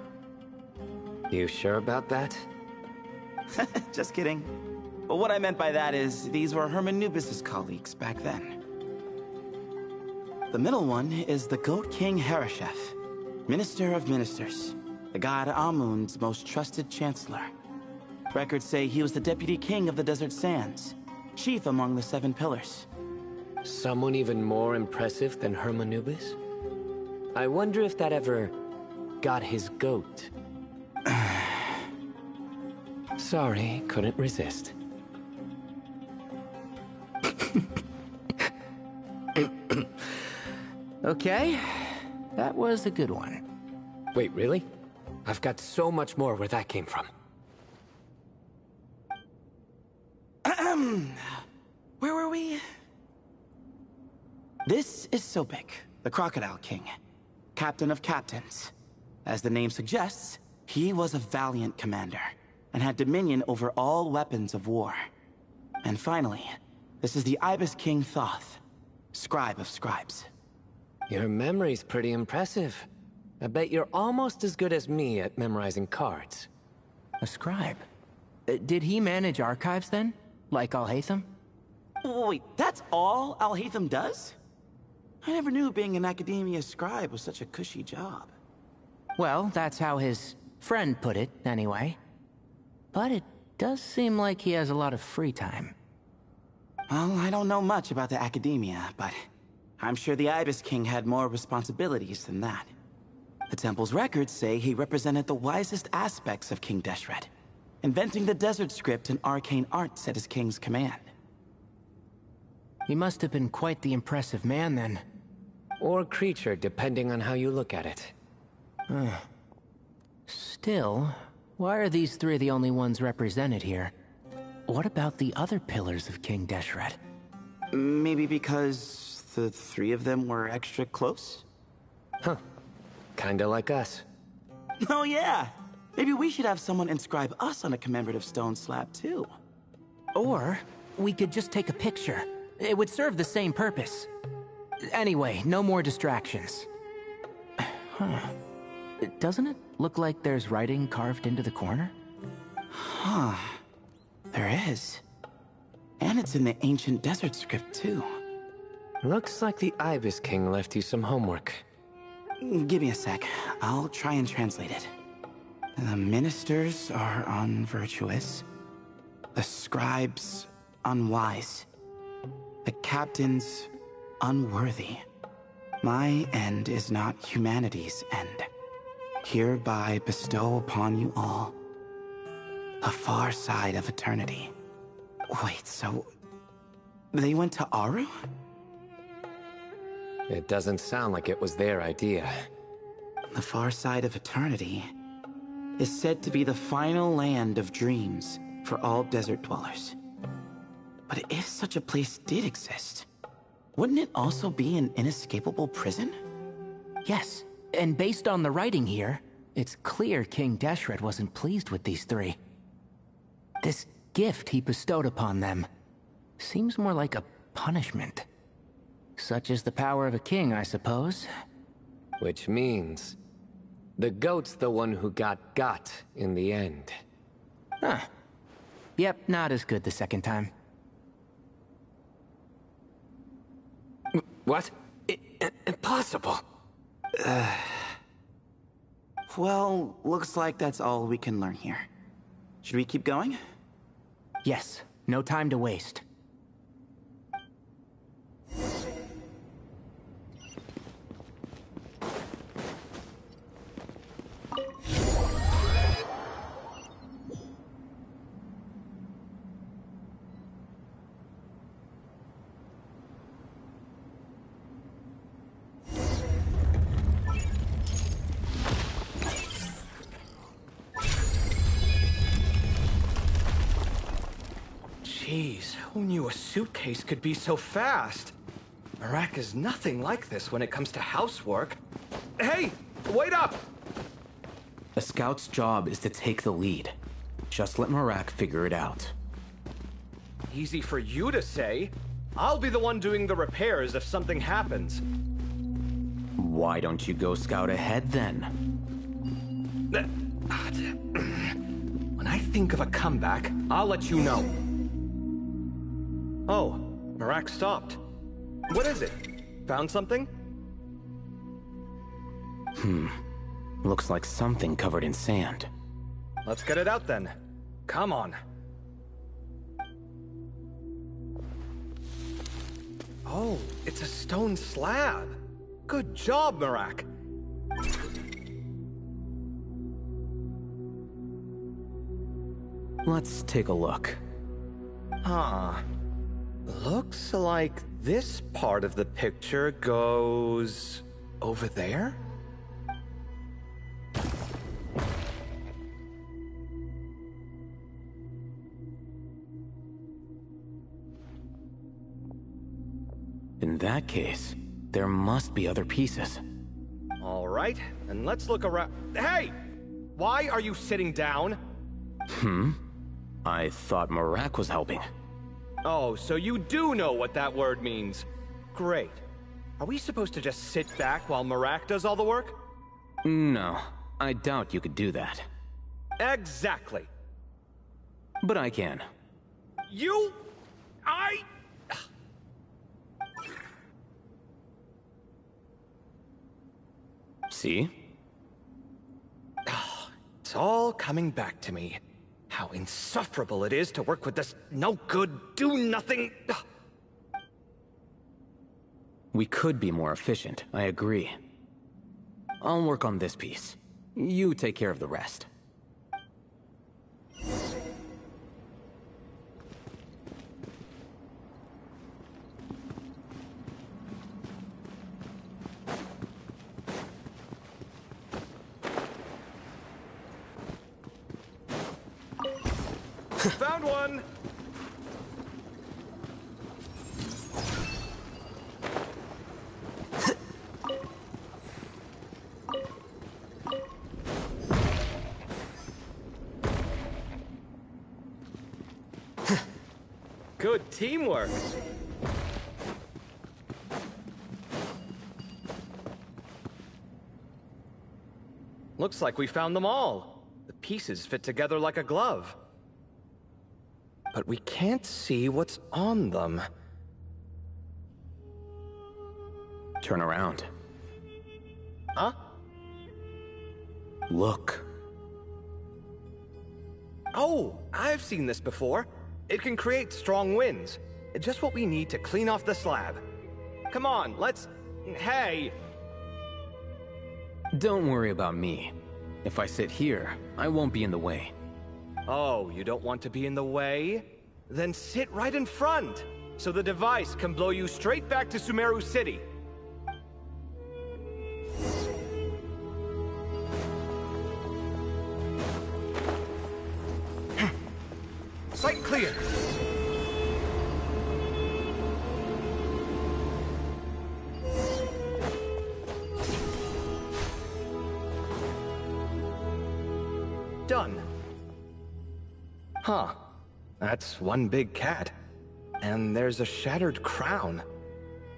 You sure about that? Just kidding. But what I meant by that is these were Hermanubis' colleagues back then. The middle one is the Goat King Hereshef, Minister of Ministers, the god Amun's most trusted chancellor. Records say he was the deputy king of the Desert Sands, chief among the Seven Pillars. Someone even more impressive than Hermanubis? I wonder if that ever got his goat. Sorry, couldn't resist. Okay, that was a good one. Wait, really? I've got so much more where that came from. Where were we? This is Sopik, the Crocodile King, captain of captains. As the name suggests, he was a valiant commander and had dominion over all weapons of war. And finally, this is the Ibis King Thoth, scribe of scribes. Your memory's pretty impressive. I bet you're almost as good as me at memorizing cards. A scribe? Did he manage archives then? Like Alhaitham? Wait, that's all Alhaitham does? I never knew being an academia scribe was such a cushy job. Well, that's how his friend put it, anyway. But it does seem like he has a lot of free time. Well, I don't know much about the academia, but I'm sure the Ibis King had more responsibilities than that. The temple's records say he represented the wisest aspects of King Deshret, inventing the desert script and arcane arts at his king's command. He must have been quite the impressive man, then. Or creature, depending on how you look at it. Still, why are these three the only ones represented here? What about the other pillars of King Deshret? Maybe because the three of them were extra close? Huh. Kinda like us. Oh yeah! Maybe we should have someone inscribe us on a commemorative stone slab, too. Or, we could just take a picture. It would serve the same purpose. Anyway, no more distractions. Huh. Doesn't it look like there's writing carved into the corner? Huh. There is. And it's in the ancient desert script, too. Looks like the Ibis King left you some homework. Give me a sec. I'll try and translate it. The ministers are unvirtuous. The scribes, unwise. The captains, unworthy. My end is not humanity's end. Hereby bestow upon you all the far side of eternity. Wait, so they went to Aru? It doesn't sound like it was their idea. The far side of eternity is said to be the final land of dreams for all desert dwellers. But if such a place did exist, wouldn't it also be an inescapable prison? Yes, and based on the writing here, it's clear King Deshret wasn't pleased with these three. This gift he bestowed upon them seems more like a punishment. Such is the power of a king, I suppose. Which means the goat's the one who got in the end. Huh. Yep, not as good the second time. What? Impossible. Well, looks like that's all we can learn here. Should we keep going? Yes, no time to waste. Jeez, who knew a suitcase could be so fast? Marak is nothing like this when it comes to housework. Hey, wait up! A scout's job is to take the lead. Just let Marak figure it out. Easy for you to say. I'll be the one doing the repairs if something happens. Why don't you go scout ahead then? When I think of a comeback, I'll let you know. Oh, Marak stopped. What is it? Found something? Looks like something covered in sand. Let's get it out then. Come on. Oh, it's a stone slab. Good job, Marak. Let's take a look. Huh. Looks like this part of the picture goes over there? In that case, there must be other pieces. All right, and let's look around. Hey! Why are you sitting down? I thought Marak was helping. Oh, so you do know what that word means. Great. Are we supposed to just sit back while Marak does all the work? No, I doubt you could do that. Exactly. But I can. See? It's all coming back to me. How insufferable it is to work with this no-good, do-nothing... We could be more efficient, I agree. I'll work on this piece. You take care of the rest. Found one! Good teamwork. Looks like we found them all. The pieces fit together like a glove. But we can't see what's on them. Turn around. Huh? Look. Oh, I've seen this before. It can create strong winds. Just what we need to clean off the slab. Come on, let's... Hey! Don't worry about me. If I sit here, I won't be in the way. Oh, you don't want to be in the way? Then sit right in front, so the device can blow you straight back to Sumeru City. Sight clear. Done. Huh. That's one big cat. And there's a shattered crown.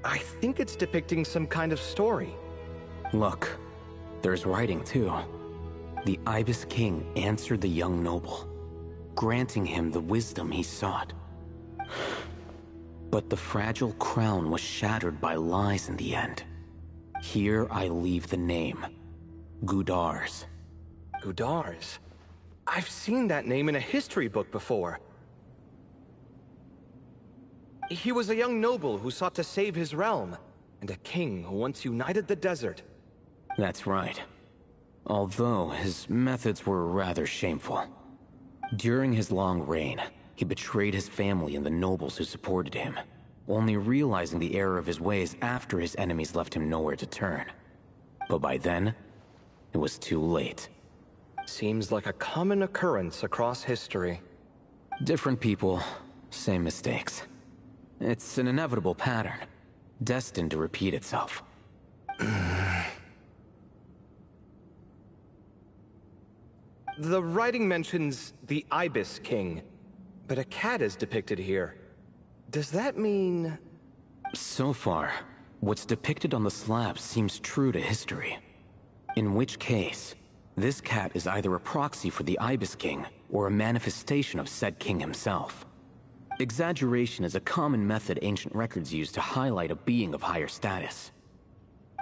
I think it's depicting some kind of story. Look, there's writing too. The Ibis King answered the young noble, granting him the wisdom he sought. But the fragile crown was shattered by lies in the end. Here I leave the name, Gudars. Gudars? I've seen that name in a history book before. He was a young noble who sought to save his realm, and a king who once united the desert. That's right. Although his methods were rather shameful. During his long reign, he betrayed his family and the nobles who supported him, only realizing the error of his ways after his enemies left him nowhere to turn. But by then, it was too late. Seems like a common occurrence across history. Different people, same mistakes. It's an inevitable pattern, destined to repeat itself. The writing mentions the Ibis King, but a cat is depicted here. Does that mean... So far, what's depicted on the slab seems true to history. In which case, This cat is either a proxy for the Ibis King, or a manifestation of said king himself. Exaggeration is a common method ancient records use to highlight a being of higher status.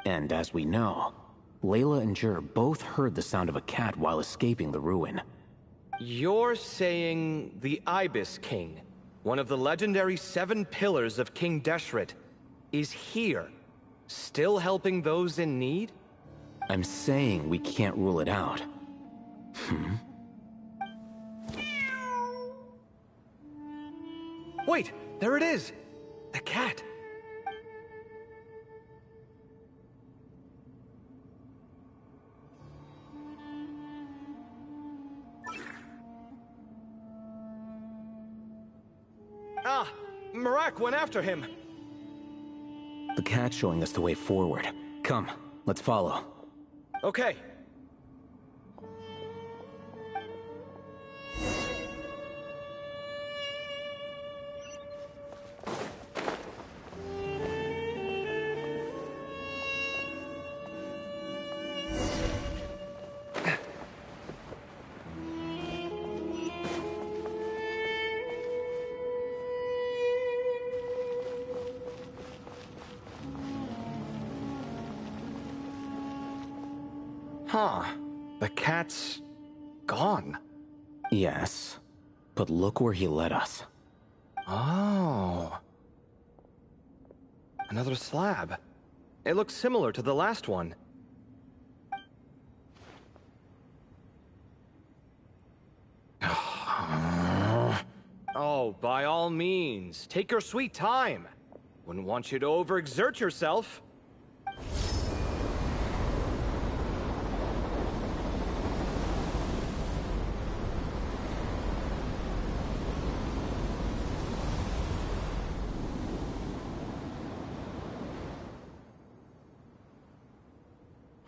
And as we know, Layla and Jur both heard the sound of a cat while escaping the ruin. You're saying the Ibis King, one of the legendary 7 pillars of King Deshret, is here, still helping those in need? I'm saying we can't rule it out. Wait, there it is! The cat! Ah! Marak went after him! The cat's showing us the way forward. Come, let's follow. Okay. Huh. The cat's gone. Yes, but look where he led us. Oh. Another slab. It looks similar to the last one. Oh, by all means, take your sweet time. Wouldn't want you to overexert yourself.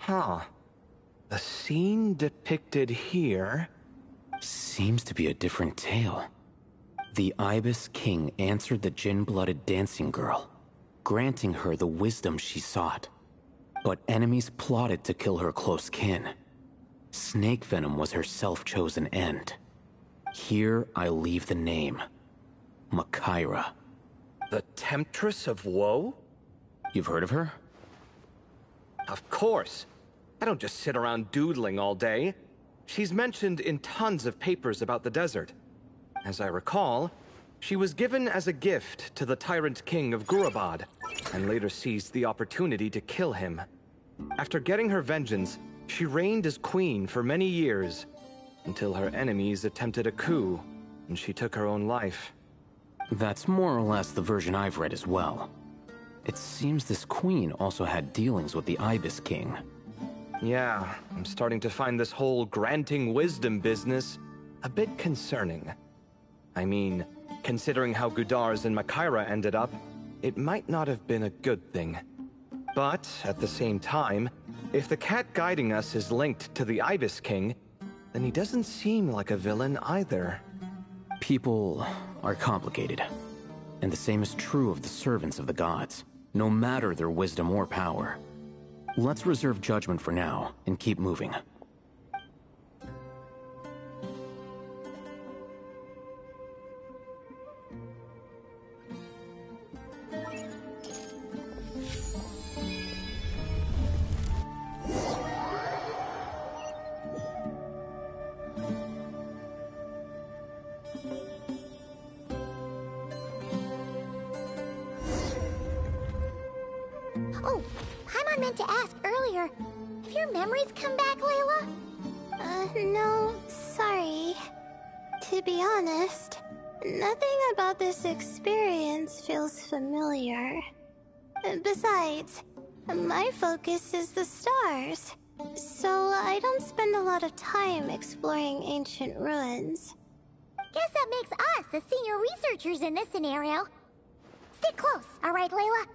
Huh. The scene depicted here seems to be a different tale. The Ibis King answered the Jinn-blooded dancing girl, granting her the wisdom she sought. But enemies plotted to kill her close kin. Snake venom was her self-chosen end. Here I leave the name. Makaira. The Temptress of Woe? You've heard of her? Of course. I don't just sit around doodling all day. She's mentioned in tons of papers about the desert. As I recall, she was given as a gift to the Tyrant King of Gurabad, and later seized the opportunity to kill him. After getting her vengeance, she reigned as queen for many years, until her enemies attempted a coup, and she took her own life. That's more or less the version I've read as well. It seems this queen also had dealings with the Ibis King. Yeah, I'm starting to find this whole granting wisdom business a bit concerning. I mean, considering how Gudars and Makaira ended up, it might not have been a good thing. But, at the same time, if the cat guiding us is linked to the Ibis King, then he doesn't seem like a villain either. People are complicated. And the same is true of the servants of the gods, no matter their wisdom or power. Let's reserve judgment for now, and keep moving. Oh, Paimon meant to ask earlier. Have your memories come back, Layla? No, sorry. To be honest, nothing about this experience feels familiar. Besides, my focus is the stars, so I don't spend a lot of time exploring ancient ruins. Guess that makes us the senior researchers in this scenario. Stick close, alright, Layla?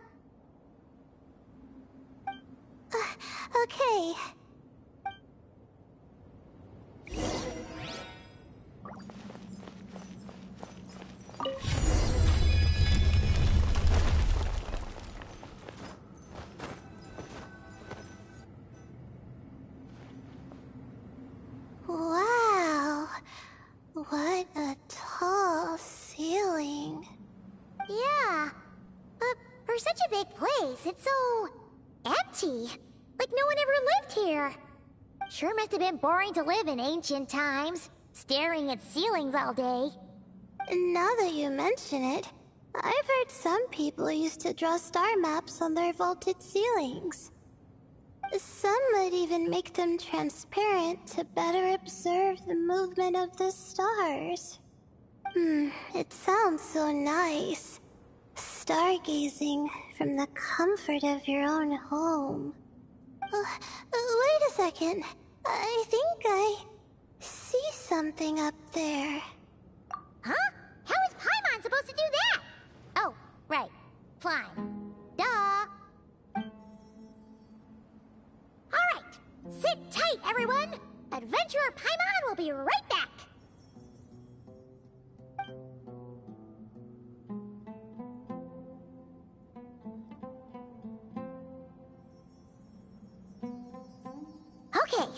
Okay. For such a big place, it's so empty. Like no one ever lived here. Sure must have been boring to live in ancient times, staring at ceilings all day. Now that you mention it, I've heard some people used to draw star maps on their vaulted ceilings. Some might even make them transparent to better observe the movement of the stars. It sounds so nice. Stargazing from the comfort of your own home. Wait a second. I think I see something up there. Huh? How is Paimon supposed to do that? Oh, right. Flying. Duh. Alright. Sit tight, everyone. Adventurer Paimon will be right back. Okay.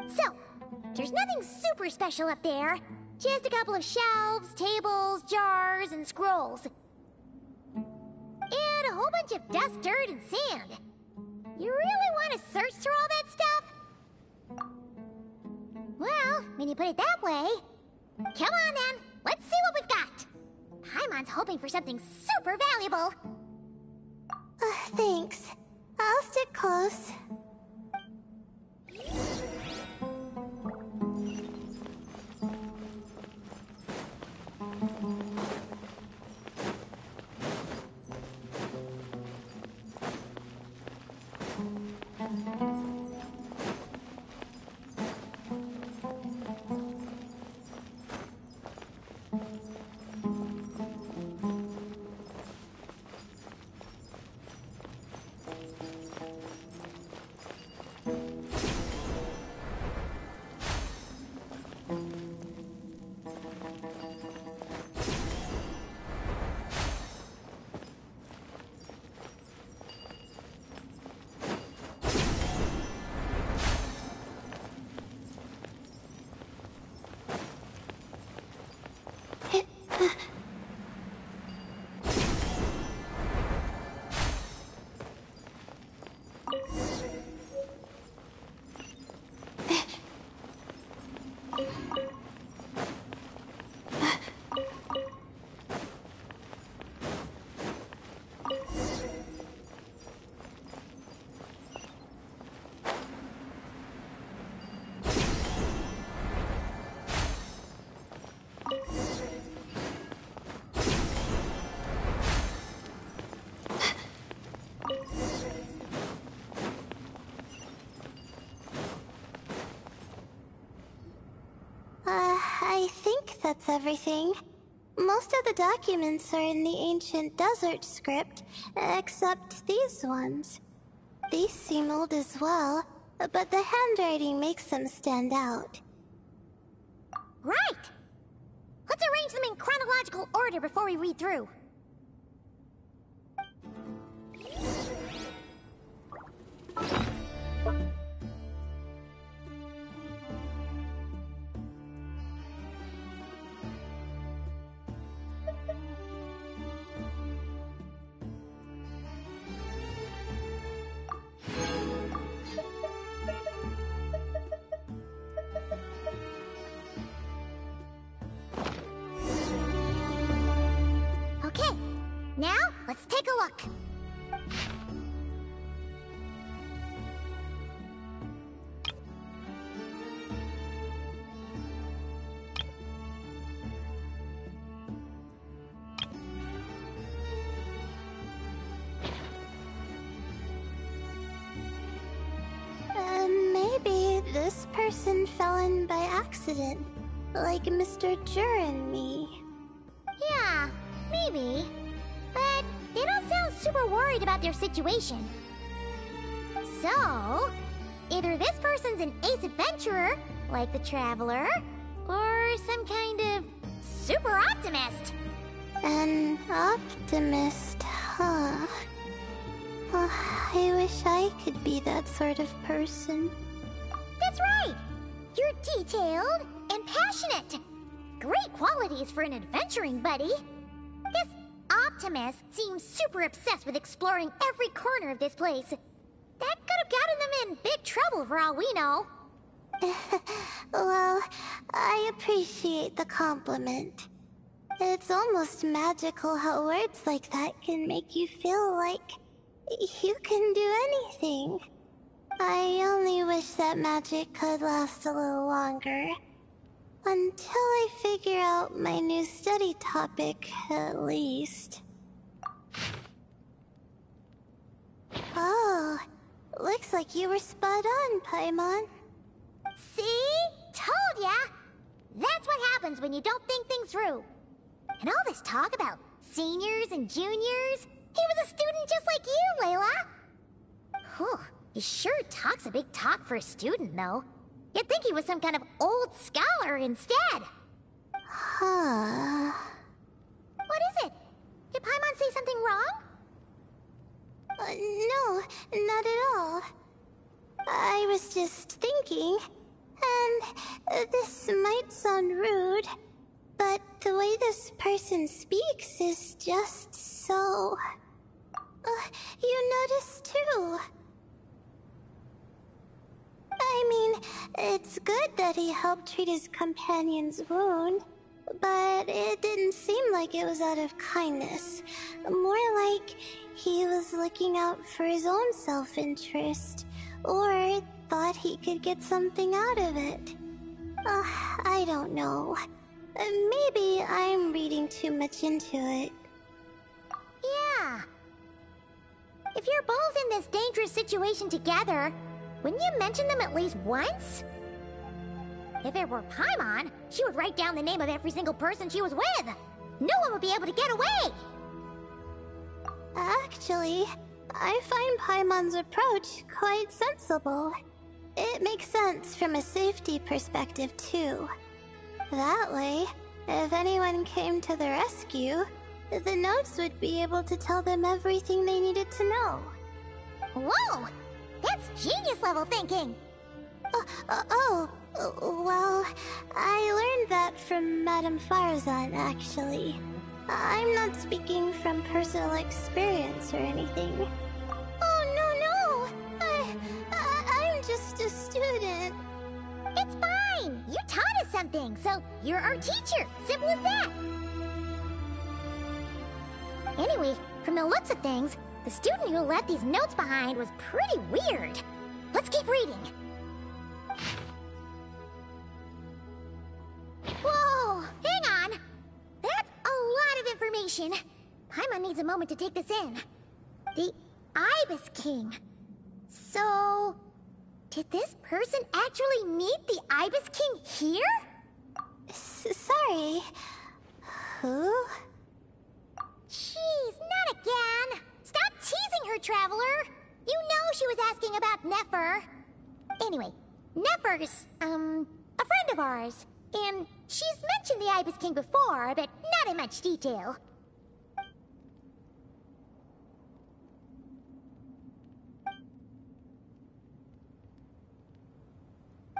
So, there's nothing super special up there. Just a couple of shelves, tables, jars, and scrolls. And a whole bunch of dust, dirt, and sand. You really want to search through all that stuff? Well, when you put it that way... Come on then, let's see what we've got. Paimon's hoping for something super valuable. Thanks. I'll stick close. I think that's everything. Most of the documents are in the ancient desert script, except these ones. These seem old as well, but the handwriting makes them stand out. Right! Let's arrange them in chronological order before we read through. Okay, now let's take a look. Maybe this person fell in by accident, like Mr. Jur and me. Yeah, maybe. But they don't sound super worried about their situation. So, either this person's an ace adventurer, like the Traveler, or some kind of super optimist. An optimist, huh? Oh, I wish I could be that sort of person. That's right! You're detailed and passionate. Great qualities for an adventuring buddy. This Optimus seems super obsessed with exploring every corner of this place. That could have gotten them in big trouble for all we know. Well, I appreciate the compliment. It's almost magical how words like that can make you feel like you can do anything. I only wish that magic could last a little longer. Until I figure out my new study topic, at least. Oh, looks like you were spot on, Paimon. See? Told ya! That's what happens when you don't think things through. And all this talk about seniors and juniors, he was a student just like you, Layla. Whew, he sure talks a big talk for a student, though. You'd think he was some kind of old scholar instead. Huh. What is it? Did Paimon say something wrong? No, not at all. I was just thinking, and this might sound rude, but the way this person speaks is just so... you noticed too. I mean, it's good that he helped treat his companion's wound, but it didn't seem like it was out of kindness. More like he was looking out for his own self-interest, or thought he could get something out of it. I don't know. Maybe I'm reading too much into it. Yeah. If you're both in this dangerous situation together, wouldn't you mention them at least once? If it were Paimon, she would write down the name of every single person she was with. No one would be able to get away. Actually, I find Paimon's approach quite sensible. It makes sense from a safety perspective, too. That way, if anyone came to the rescue, the notes would be able to tell them everything they needed to know. Whoa! That's genius-level thinking! Well, I learned that from Madame Farazan, actually. I'm not speaking from personal experience or anything. Oh, no! I'm just a student. It's fine! You taught us something, so you're our teacher. Simple as that. Anyway, from the looks of things, the student who left these notes behind was pretty weird. Let's keep reading. Whoa! Hang on! That's a lot of information. Paimon needs a moment to take this in. The Ibis King. So... did this person actually meet the Ibis King here? Sorry. Who? Jeez, not again! Stop teasing her, Traveler! You know she was asking about Nefer. Anyway, Nefer's, a friend of ours. And she's mentioned the Ibis King before, but not in much detail.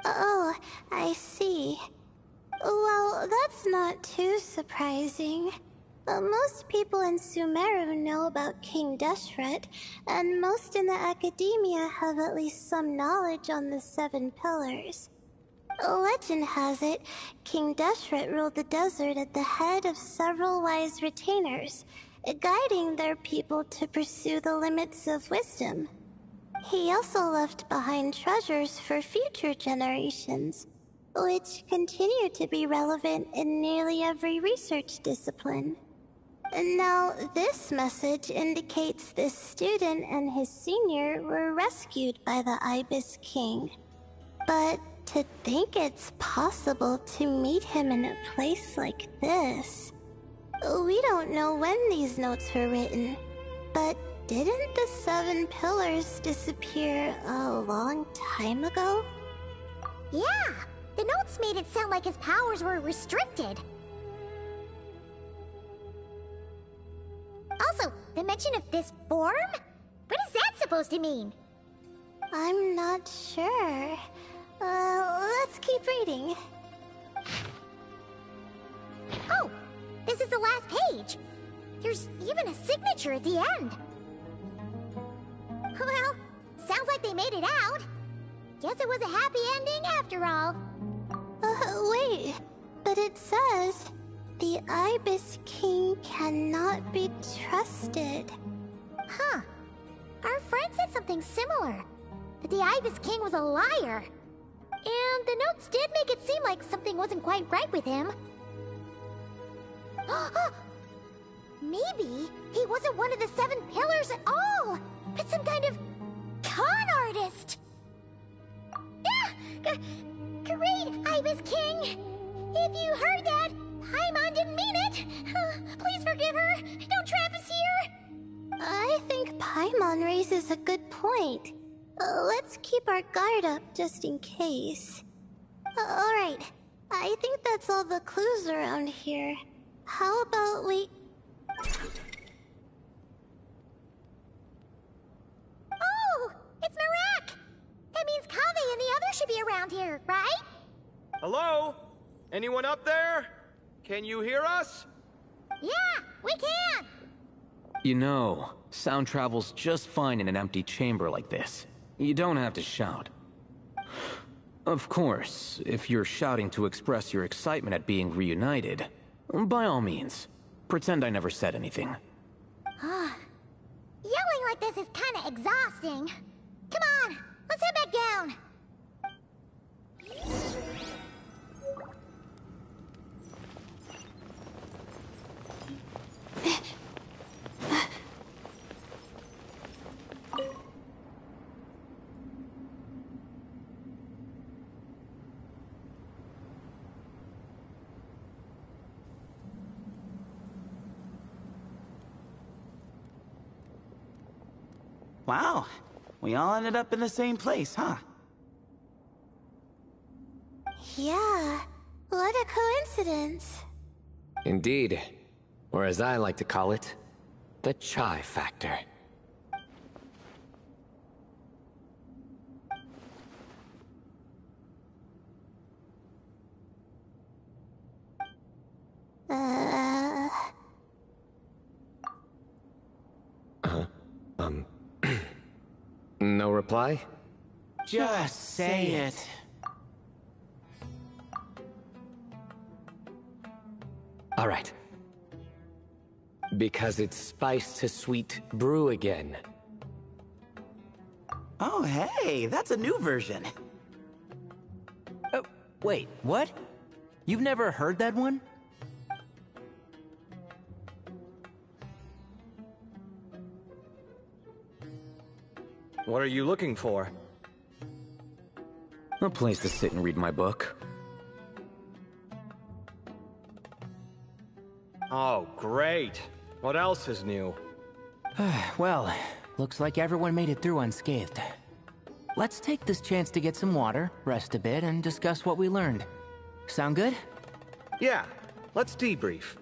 Oh, I see. Well, that's not too surprising. Most people in Sumeru know about King Deshret, and most in the academia have at least some knowledge on the 7 pillars. Legend has it, King Deshret ruled the desert at the head of several wise retainers, guiding their people to pursue the limits of wisdom. He also left behind treasures for future generations, which continue to be relevant in nearly every research discipline. And now, this message indicates this student and his senior were rescued by the Ibis King. But to think it's possible to meet him in a place like this... We don't know when these notes were written, but didn't the 7 pillars disappear a long time ago? Yeah, the notes made it sound like his powers were restricted. Also, the mention of this form? What is that supposed to mean? I'm not sure. Let's keep reading. Oh, this is the last page. There's even a signature at the end. Well, sounds like they made it out. Guess it was a happy ending after all. Wait. But it says, the Ibis King cannot be trusted. Huh. Our friend said something similar. That the Ibis King was a liar. And the notes did make it seem like something wasn't quite right with him. Maybe he wasn't one of the 7 pillars at all, but some kind of con artist. Great, Ibis King! If you heard that, Paimon didn't mean it. Please forgive her. Don't trap us here. I think Paimon raises a good point. Let's keep our guard up just in case. Alright, I think that's all the clues around here. How about we... Oh, it's Marak! That means Kaveh and the others should be around here, right? Hello? Anyone up there? Can you hear us? Yeah, we can! You know, sound travels just fine in an empty chamber like this. You don't have to shout. Of course, if you're shouting to express your excitement at being reunited, by all means, pretend I never said anything. Yelling like this is kinda exhausting. Come on, let's head back down. Wow, we all ended up in the same place, huh? Yeah, what a coincidence. Indeed. Or as I like to call it, the chai factor. No reply? Just say it. All right. Because it's spice to sweet brew again. Oh, hey, that's a new version. Oh, wait, what? You've never heard that one? What are you looking for? A place to sit and read my book. Oh, great. What else is new? Well, looks like everyone made it through unscathed. Let's take this chance to get some water, rest a bit, and discuss what we learned. Sound good? Yeah, let's debrief.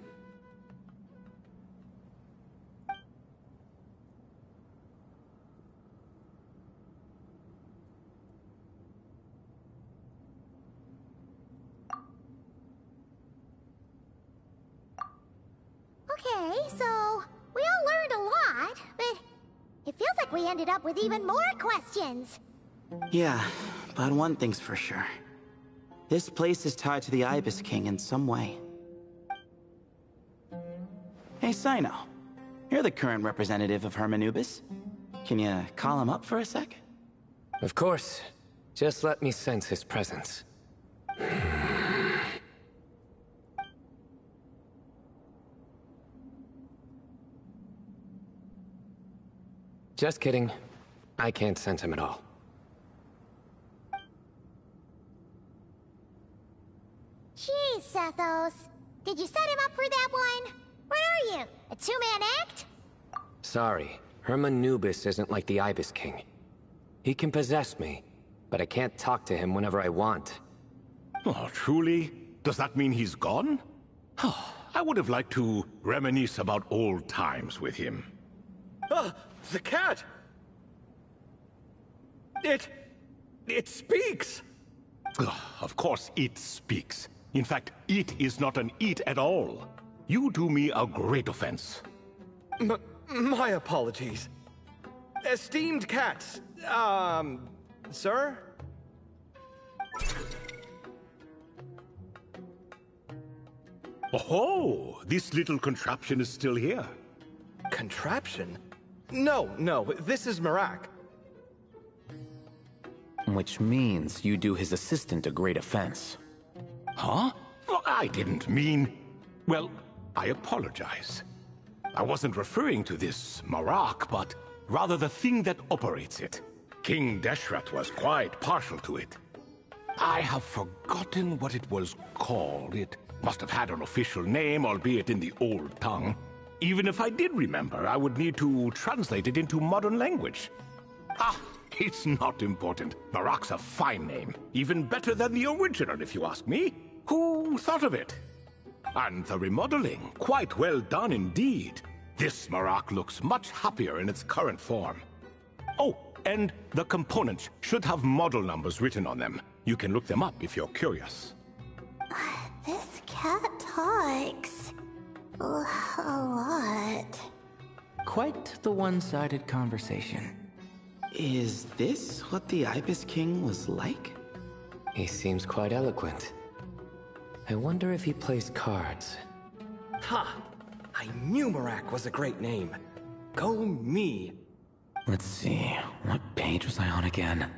Okay, so we all learned a lot, but it feels like we ended up with even more questions. Yeah, but one thing's for sure. This place is tied to the Ibis King in some way. Hey, Sino. You're the current representative of Hermanubis. Can you call him up for a sec? Of course. Just let me sense his presence. Just kidding. I can't sense him at all. Jeez, Sethos. Did you set him up for that one? What are you, a two-man act? Sorry, Hermanubis isn't like the Ibis King. He can possess me, but I can't talk to him whenever I want. Oh, truly? Does that mean he's gone? Oh, I would have liked to reminisce about old times with him. Ah, the cat! It speaks! Ugh, of course it speaks. In fact, it is not an it at all. You do me a great offense. My apologies. Esteemed cats, sir? Oh, this little contraption is still here. Contraption? No, this is Marak. Which means you do his assistant a great offense. Huh? Well, I didn't mean... Well, I apologize. I wasn't referring to this Marak, but rather the thing that operates it. King Deshret was quite partial to it. I have forgotten what it was called. It must have had an official name, albeit in the old tongue. Even if I did remember, I would need to translate it into modern language. Ah, it's not important. Marak's a fine name. Even better than the original, if you ask me. Who thought of it? And the remodeling, quite well done indeed. This Marak looks much happier in its current form. Oh, and the components should have model numbers written on them. You can look them up if you're curious. This cat talks a lot. Quite the one-sided conversation. Is this what the Ibis King was like? He seems quite eloquent. I wonder if he plays cards. Ha! I knew Marak was a great name. Go me. Let's see, what page was I on again?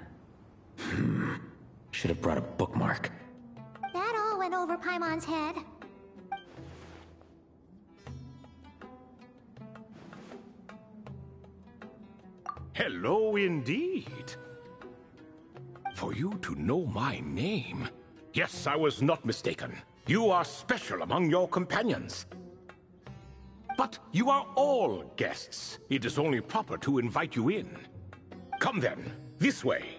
Should have brought a bookmark. That all went over Paimon's head. Hello indeed. For you to know my name. Yes, I was not mistaken. You are special among your companions. But you are all guests. It is only proper to invite you in. Come then, this way.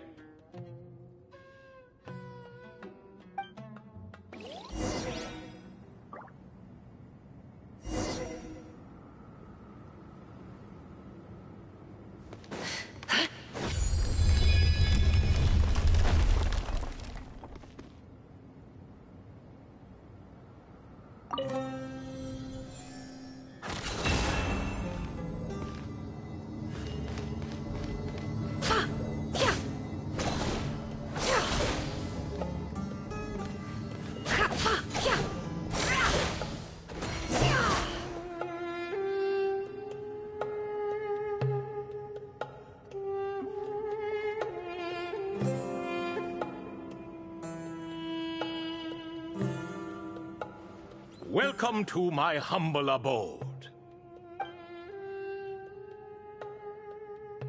Welcome to my humble abode.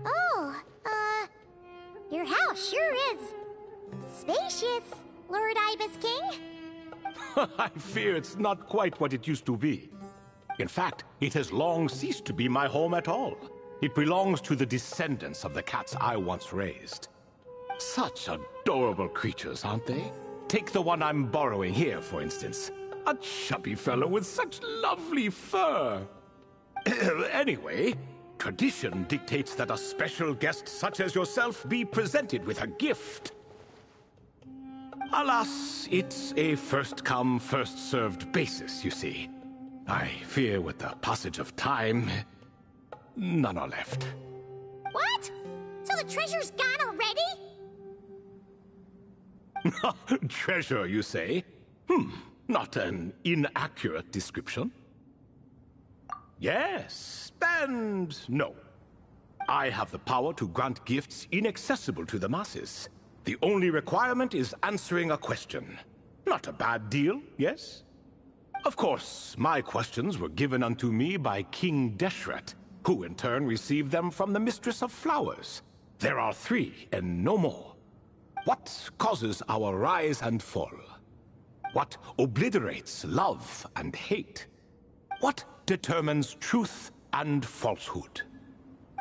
Oh, your house sure is spacious, Lord Ibis King. I fear it's not quite what it used to be. In fact, it has long ceased to be my home at all. It belongs to the descendants of the cats I once raised. Such adorable creatures, aren't they? Take the one I'm borrowing here, for instance. A chubby fellow with such lovely fur. Anyway, tradition dictates that a special guest such as yourself be presented with a gift. Alas, it's a first-come, first-served basis, you see. I fear with the passage of time, none are left. What? So the treasure's gone already? Treasure, you say? Not an inaccurate description. Yes, and no. I have the power to grant gifts inaccessible to the masses. The only requirement is answering a question. Not a bad deal, yes? Of course, my questions were given unto me by King Deshret, who in turn received them from the Mistress of Flowers. There are 3, and no more. What causes our rise and fall? What obliterates love and hate? What determines truth and falsehood?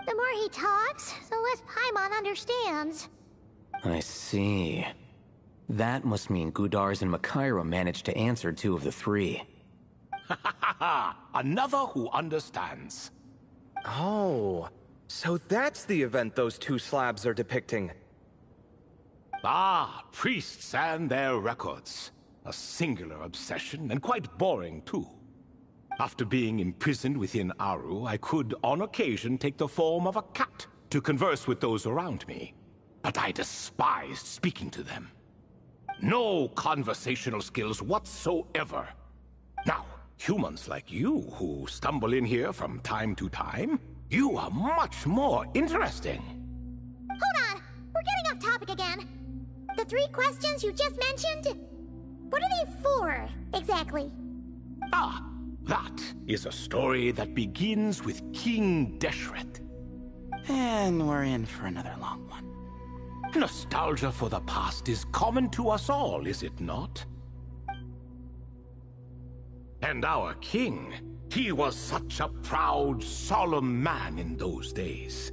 The more he talks, the less Paimon understands. I see. That must mean Gudars and Makaira managed to answer 2 of the 3. Another who understands. Oh, so that's the event those 2 slabs are depicting. Ah, priests and their records. A singular obsession, and quite boring, too. After being imprisoned within Aru, I could, on occasion, take the form of a cat to converse with those around me. But I despised speaking to them. No conversational skills whatsoever. Now, humans like you who stumble in here from time to time, you are much more interesting. Hold on! We're getting off topic again. The 3 questions you just mentioned? What are they for, exactly? Ah, that is a story that begins with King Deshret. And we're in for another long one. Nostalgia for the past is common to us all, is it not? And our king, he was such a proud, solemn man in those days.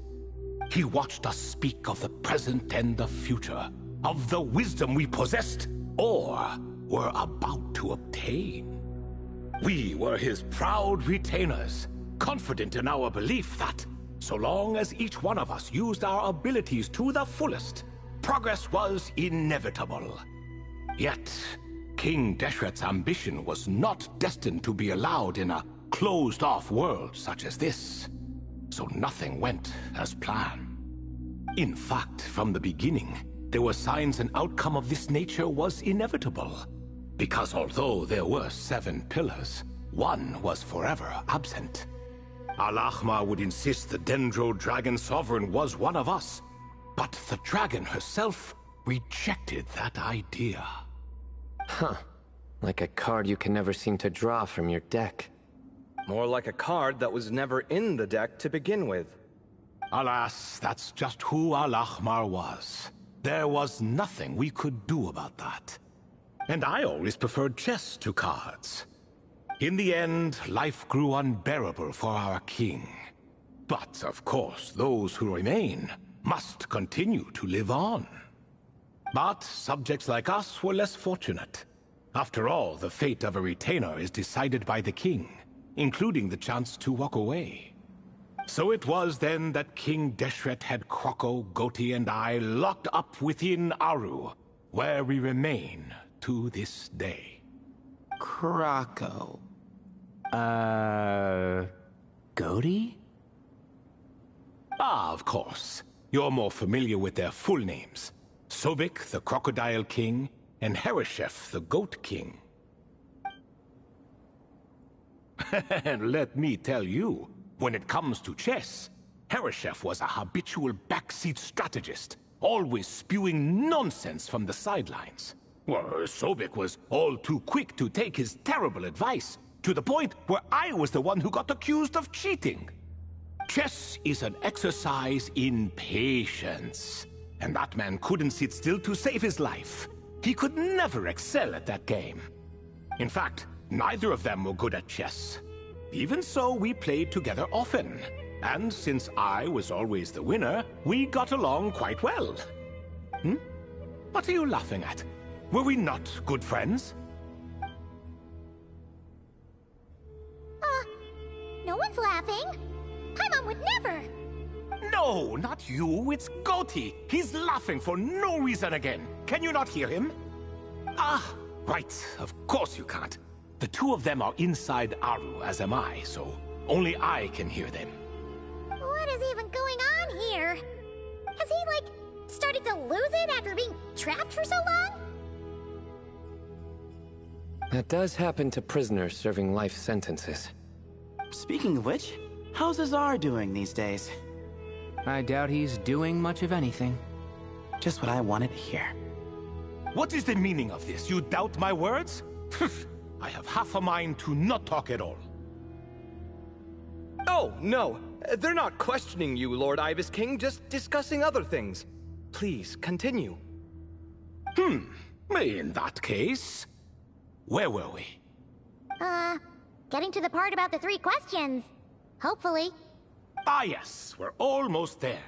He watched us speak of the present and the future, of the wisdom we possessed or were about to obtain. We were his proud retainers, confident in our belief that, so long as each one of us used our abilities to the fullest, progress was inevitable. Yet, King Deshret's ambition was not destined to be allowed in a closed-off world such as this. So nothing went as planned. In fact, from the beginning, there were signs an outcome of this nature was inevitable. Because although there were 7 pillars, one was forever absent. Al-Ahmar would insist the Dendro Dragon Sovereign was one of us, but the dragon herself rejected that idea. Huh. Like a card you can never seem to draw from your deck. More like a card that was never in the deck to begin with. Alas, that's just who Al-Ahmar was. There was nothing we could do about that. And I always preferred chess to cards. In the end, life grew unbearable for our king. But, of course, those who remain must continue to live on. But subjects like us were less fortunate. After all, the fate of a retainer is decided by the king, including the chance to walk away. So it was then that King Deshret had Kroko, Goti, and I locked up within Aru, where we remain to this day. Kroko. Goti? Ah, of course. You're more familiar with their full names. Sobek, the Crocodile King, and Hereshef, the Goat King. And let me tell you, when it comes to chess, Hereshef was a habitual backseat strategist, always spewing nonsense from the sidelines. Well, Sobek was all too quick to take his terrible advice, to the point where I was the one who got accused of cheating. Chess is an exercise in patience, and that man couldn't sit still to save his life. He could never excel at that game. In fact, neither of them were good at chess. Even so, we played together often, and since I was always the winner, we got along quite well. What are you laughing at? Were we not good friends? No one's laughing. Paimon would never. No, not you. It's Goti. He's laughing for no reason again. Can you not hear him? Ah, right. Of course you can't. The two of them are inside Aru, as am I, so only I can hear them. What is even going on here? Has he, started to lose it after being trapped for so long? That does happen to prisoners serving life sentences. Speaking of which, how's Azar doing these days? I doubt he's doing much of anything. Just what I wanted to hear. What is the meaning of this? You doubt my words? I have half a mind to not talk at all. Oh, no. They're not questioning you, Lord Ibis King, just discussing other things. Please, continue. In that case, where were we? Getting to the part about the 3 questions. Hopefully. Ah yes, we're almost there.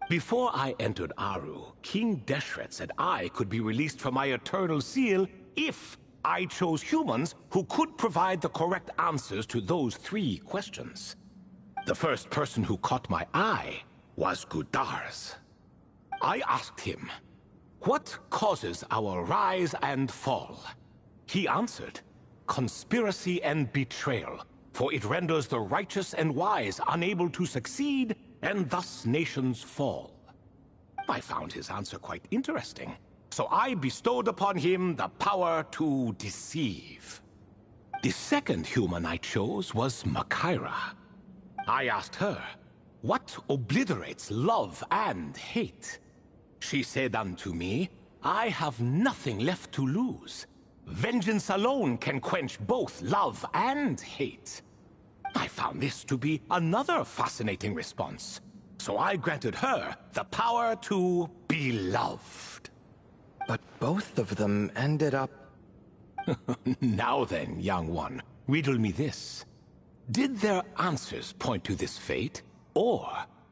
Before I entered Aru, King Deshret said I could be released from my eternal seal if I chose humans who could provide the correct answers to those 3 questions. The first person who caught my eye was Gudars. I asked him, what causes our rise and fall? He answered, conspiracy and betrayal, for it renders the righteous and wise unable to succeed, and thus nations fall. I found his answer quite interesting, so I bestowed upon him the power to deceive. The second human I chose was Makira. I asked her, what obliterates love and hate? She said unto me, I have nothing left to lose. Vengeance alone can quench both love and hate. I found this to be another fascinating response, so I granted her the power to be loved. But both of them ended up... Now then, young one, riddle me this. Did their answers point to this fate, or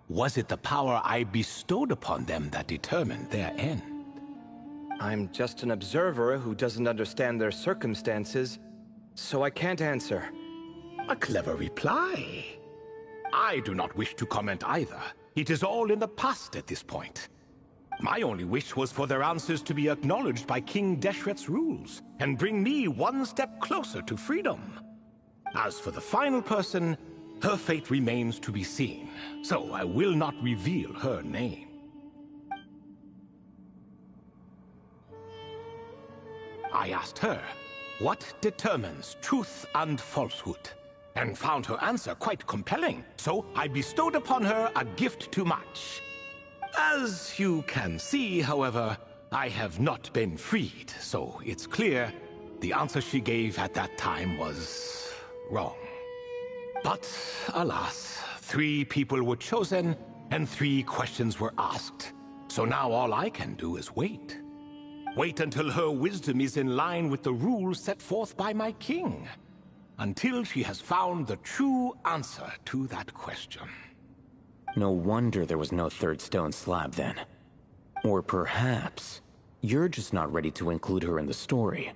was it the power I bestowed upon them that determined their end? I'm just an observer who doesn't understand their circumstances, so I can't answer. A clever reply. I do not wish to comment either. It is all in the past at this point. My only wish was for their answers to be acknowledged by King Deshret's rules, and bring me one step closer to freedom. As for the final person, her fate remains to be seen, so I will not reveal her name. I asked her, what determines truth and falsehood? And found her answer quite compelling, so I bestowed upon her a gift to match. As you can see, however, I have not been freed, so it's clear the answer she gave at that time was wrong. But, alas, 3 people were chosen, and 3 questions were asked. So now all I can do is wait. Wait until her wisdom is in line with the rules set forth by my king. Until she has found the true answer to that question. No wonder there was no third stone slab then. Or perhaps you're just not ready to include her in the story.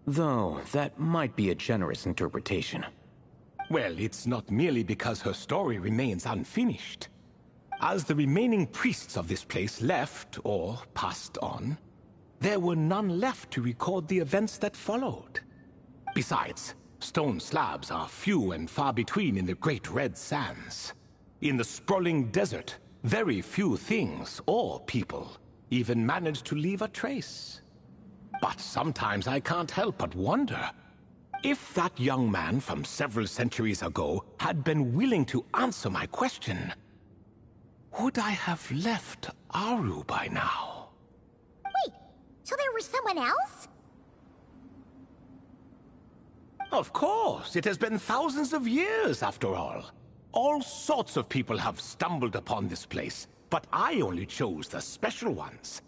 Though, that might be a generous interpretation. Well, it's not merely because her story remains unfinished. As the remaining priests of this place left, or passed on, there were none left to record the events that followed. Besides, stone slabs are few and far between in the Great Red Sands. In the sprawling desert, very few things or people even manage to leave a trace. But sometimes I can't help but wonder, if that young man from several centuries ago had been willing to answer my question, would I have left Aru by now? Wait, so there was someone else? Of course, it has been thousands of years after all. All sorts of people have stumbled upon this place, but I only chose the special ones.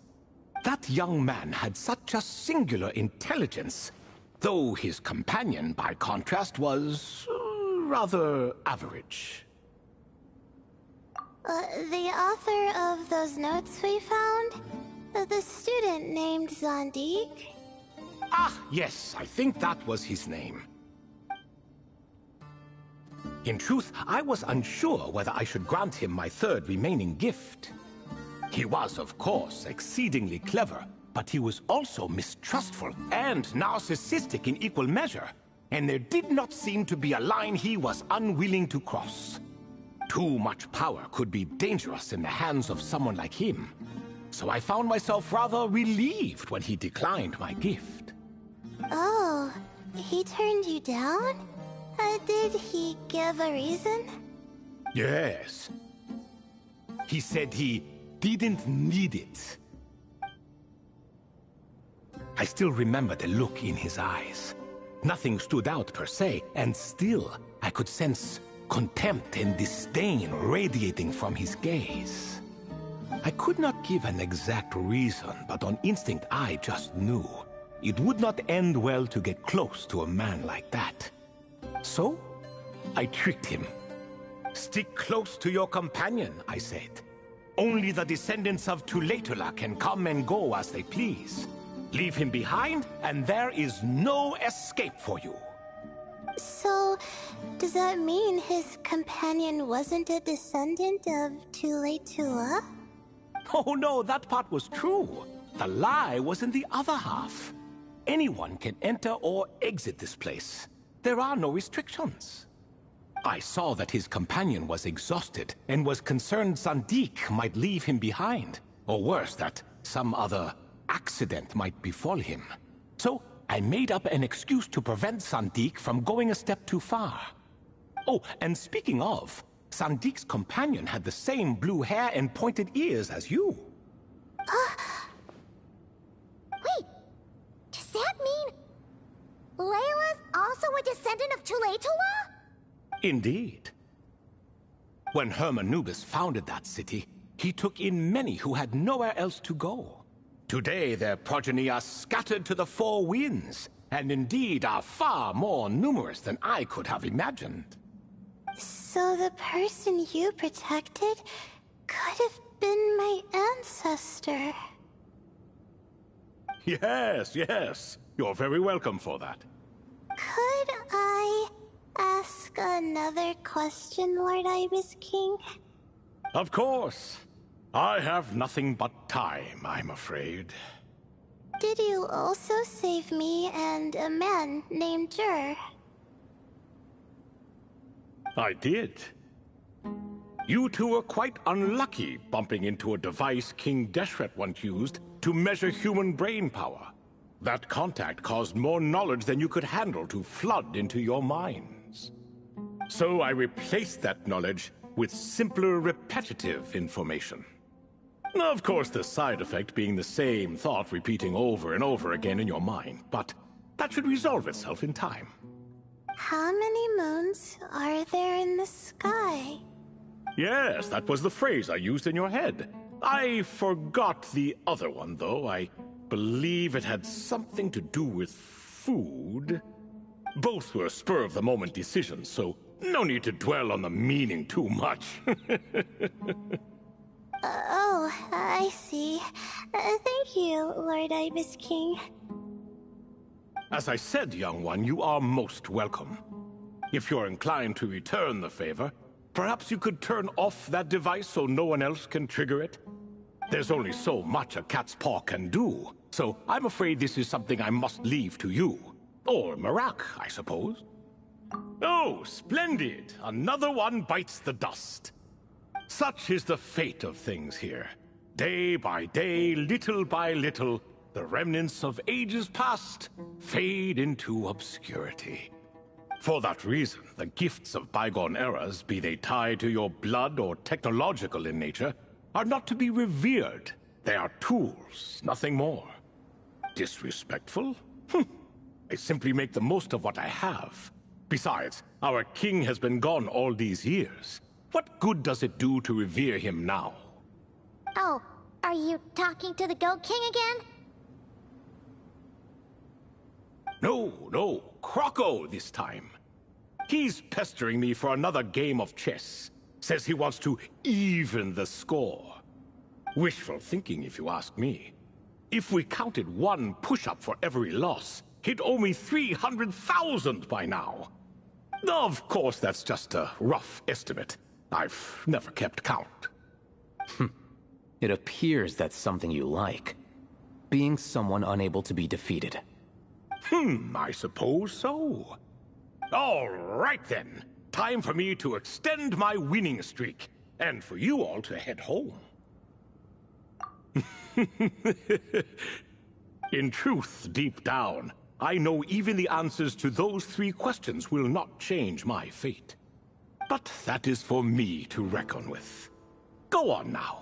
That young man had such a singular intelligence, though his companion, by contrast, was rather average. The author of those notes we found? The student named Zandik? Ah, yes, I think that was his name. In truth, I was unsure whether I should grant him my third remaining gift. He was, of course, exceedingly clever, but he was also mistrustful and narcissistic in equal measure, and there did not seem to be a line he was unwilling to cross. Too much power could be dangerous in the hands of someone like him, so I found myself rather relieved when he declined my gift. Oh, he turned you down? Did he give a reason? Yes. He said he didn't need it. I still remember the look in his eyes. Nothing stood out per se, and still I could sense contempt and disdain radiating from his gaze. I could not give an exact reason, but on instinct I just knew it would not end well to get close to a man like that. So, I tricked him. Stick close to your companion, I said. Only the descendants of Tulatula can come and go as they please. Leave him behind, and there is no escape for you. So, does that mean his companion wasn't a descendant of Tulatula? Oh no, that part was true. The lie was in the other half. Anyone can enter or exit this place. There are no restrictions. I saw that his companion was exhausted and was concerned Sandik might leave him behind, or worse, that some other accident might befall him. So I made up an excuse to prevent Sandik from going a step too far. Oh, and speaking of, Sandik's companion had the same blue hair and pointed ears as you. Wait, does that mean Layla's also a descendant of Tulatula? Indeed. When Hermanubis founded that city, he took in many who had nowhere else to go. Today, their progeny are scattered to the four winds, and indeed are far more numerous than I could have imagined. So the person you protected could have been my ancestor. Yes, yes. You're very welcome for that. Could I ask another question, Lord Ibis King? Of course. I have nothing but time, I'm afraid. Did you also save me and a man named Jur? I did. You two were quite unlucky bumping into a device King Deshret once used to measure human brain power. That contact caused more knowledge than you could handle to flood into your minds. So I replaced that knowledge with simpler, repetitive information. Of course, the side effect being the same thought repeating over and over again in your mind, but that should resolve itself in time. How many moons are there in the sky? Yes, that was the phrase I used in your head. I forgot the other one, though. I believe it had something to do with food. Both were spur-of-the-moment decisions, so no need to dwell on the meaning too much. Oh, I see. Thank you, Lord Ibis King. As I said, young one, you are most welcome. If you're inclined to return the favor, perhaps you could turn off that device so no one else can trigger it? There's only so much a cat's paw can do, so I'm afraid this is something I must leave to you. Or Marak, I suppose. Oh, splendid! Another one bites the dust. Such is the fate of things here. Day by day, little by little, the remnants of ages past fade into obscurity. For that reason, the gifts of bygone eras, be they tied to your blood or technological in nature, are not to be revered. They are tools, nothing more. Disrespectful? I simply make the most of what I have. Besides, our king has been gone all these years. What good does it do to revere him now? Oh, are you talking to the Goat King again? No, Croco this time. He's pestering me for another game of chess. Says he wants to even the score. Wishful thinking, if you ask me. If we counted one push-up for every loss, he'd owe me 300,000 by now. Of course, that's just a rough estimate. I've never kept count. It appears that's something you like. Being someone unable to be defeated. I suppose so. All right then. Time for me to extend my winning streak, and for you all to head home. In truth, deep down, I know even the answers to those 3 questions will not change my fate. But that is for me to reckon with. Go on now.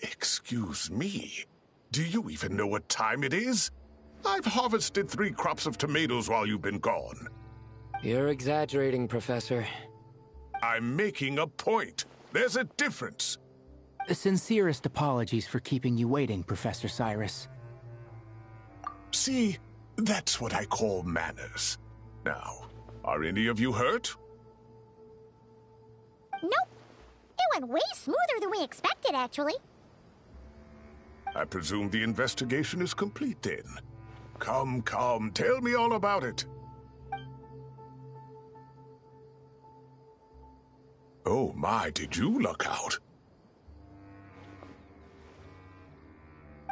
Excuse me. Do you even know what time it is? I've harvested 3 crops of tomatoes while you've been gone. You're exaggerating, Professor. I'm making a point. There's a difference. Sincerest apologies for keeping you waiting, Professor Cyrus. See, that's what I call manners. Now, Are any of you hurt? Nope. It went way smoother than we expected, actually. I presume the investigation is complete then. Come, tell me all about it. Oh my, did you luck out?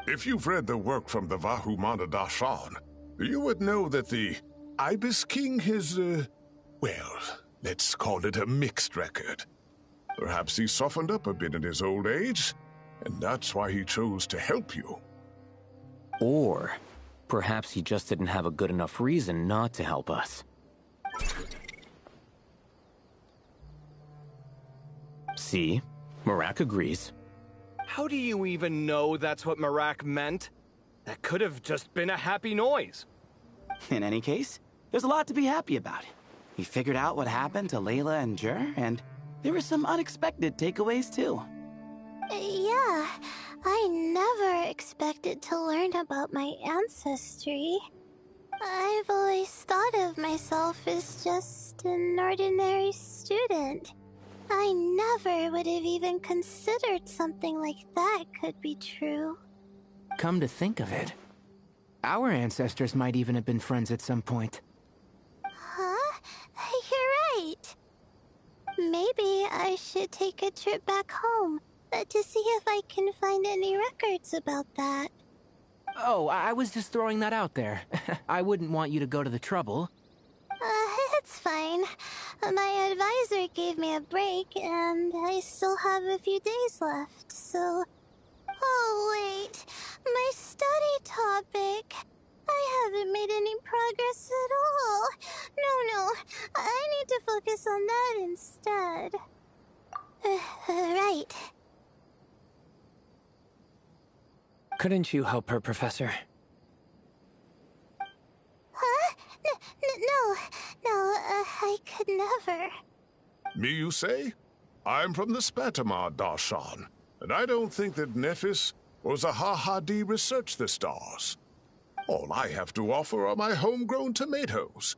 If you've read the work from the Vahumana Dashan, you would know that the Ibis King has, well, let's call it a mixed record. Perhaps he softened up a bit in his old age, and that's why he chose to help you. Or perhaps he just didn't have a good enough reason not to help us. See? Marak agrees. How do you even know that's what Marak meant? That could have just been a happy noise. In any case, there's a lot to be happy about. We figured out what happened to Layla and Jur, and there were some unexpected takeaways too. Yeah, I never expected to learn about my ancestry. I've always thought of myself as just an ordinary student. I never would have even considered something like that could be true. Come to think of it, our ancestors might even have been friends at some point. Huh? You're right. Maybe I should take a trip back home to see if I can find any records about that. Oh, I was just throwing that out there. I wouldn't want you to go to the trouble. It's fine. My advisor gave me a break, and I still have a few days left, so... Oh, wait. My study topic. I haven't made any progress at all. No. I need to focus on that instead. Right. Couldn't you help her, Professor? Huh? No, I could never. Me, you say? I'm from the Spatamar Darshan, and I don't think that Nephis or Zahahadi researched the stars. All I have to offer are my homegrown tomatoes.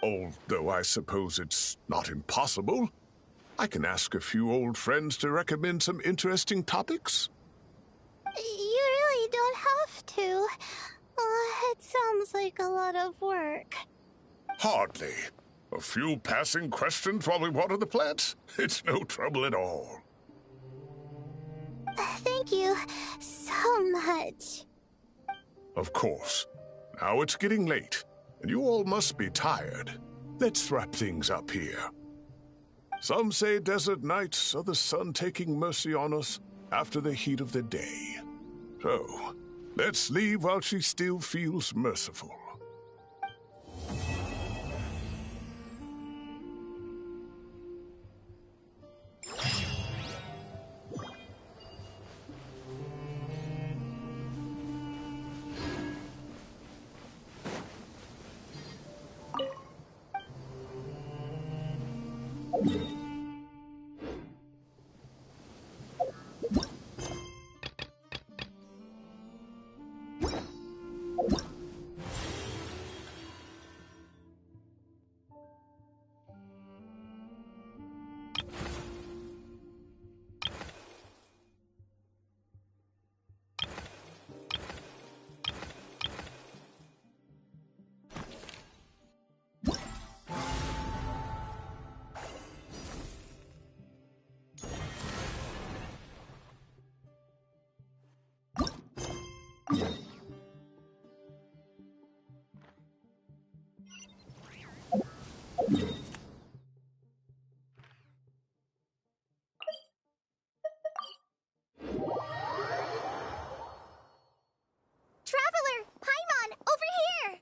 Although I suppose it's not impossible. I can ask a few old friends to recommend some interesting topics. You really don't have to. It sounds like a lot of work. Hardly. A few passing questions while we water the plants? It's no trouble at all. Thank you so much. Of course. Now it's getting late, and you all must be tired. Let's wrap things up here. Some say desert nights are the sun taking mercy on us after the heat of the day. So, let's leave while she still feels merciful. Traveler, Paimon, over here!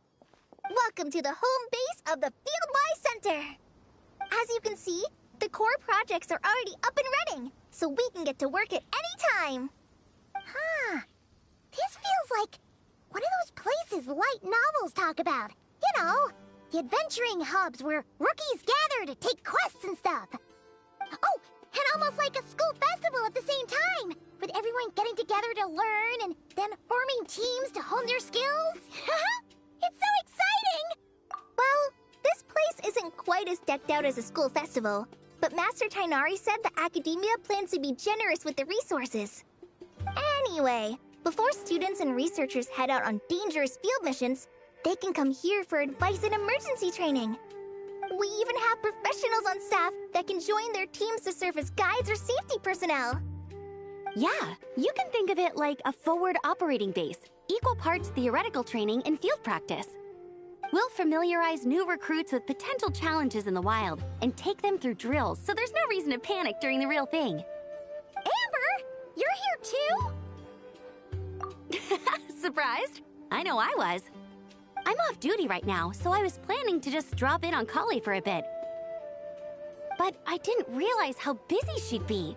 Welcome to the home base of the Fieldwise Center. As you can see, the core projects are already up and running, so we can get to work at any time. Huh. This feels like one of those places light novels talk about. You know, the adventuring hubs where rookies gather to take quests and stuff. Oh, and almost like a school festival at the same time, with everyone getting together to learn and then forming teams to hone their skills. It's so exciting! Well, this place isn't quite as decked out as a school festival, but Master Tainari said the Academia plans to be generous with the resources. Anyway, before students and researchers head out on dangerous field missions, they can come here for advice and emergency training. We even have professionals on staff that can join their teams to serve as guides or safety personnel. Yeah, you can think of it like a forward operating base, equal parts theoretical training and field practice. We'll familiarize new recruits with potential challenges in the wild and take them through drills so there's no reason to panic during the real thing. Amber, you're here too? Surprised? I know I was. I'm off duty right now, so I was planning to just drop in on Kali for a bit. But I didn't realize how busy she'd be.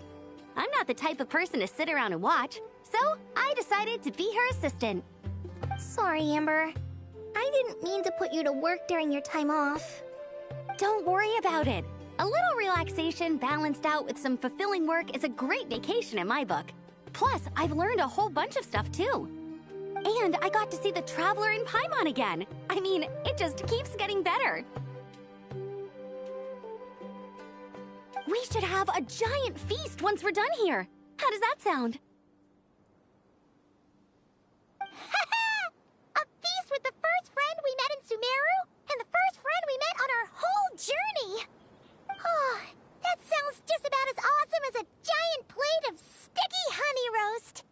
I'm not the type of person to sit around and watch, so I decided to be her assistant. Sorry, Amber. I didn't mean to put you to work during your time off. Don't worry about it. A little relaxation balanced out with some fulfilling work is a great vacation in my book. Plus, I've learned a whole bunch of stuff too. And I got to see the Traveler in Paimon again. I mean, it just keeps getting better. We should have a giant feast once we're done here. How does that sound? A feast with the first friend we met in Sumeru and the first friend we met on our whole journey. Oh, that sounds just about as awesome as a giant plate of sticky honey roast.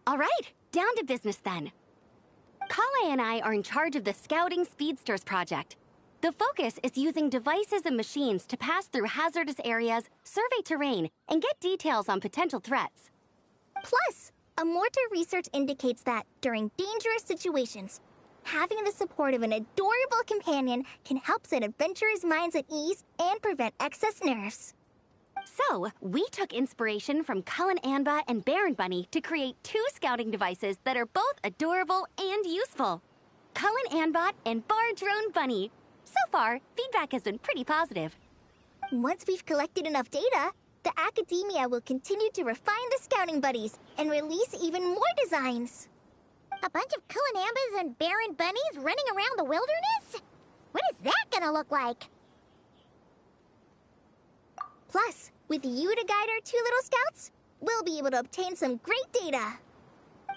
All right, down to business then. Kale and I are in charge of the Scouting Speedsters project. The focus is using devices and machines to pass through hazardous areas, survey terrain, and get details on potential threats. Plus, a mortar research indicates that during dangerous situations, having the support of an adorable companion can help set adventurers' minds at ease and prevent excess nerves. So, we took inspiration from Cullen Anba and Baron Bunny to create 2 scouting devices that are both adorable and useful. Cullen Anbot and Bar Drone Bunny. So far, feedback has been pretty positive. Once we've collected enough data, the Academia will continue to refine the scouting buddies and release even more designs. A bunch of Cullen Ambas and Baron Bunnies running around the wilderness? What is that gonna look like? Plus, with you to guide our 2 little scouts, we'll be able to obtain some great data.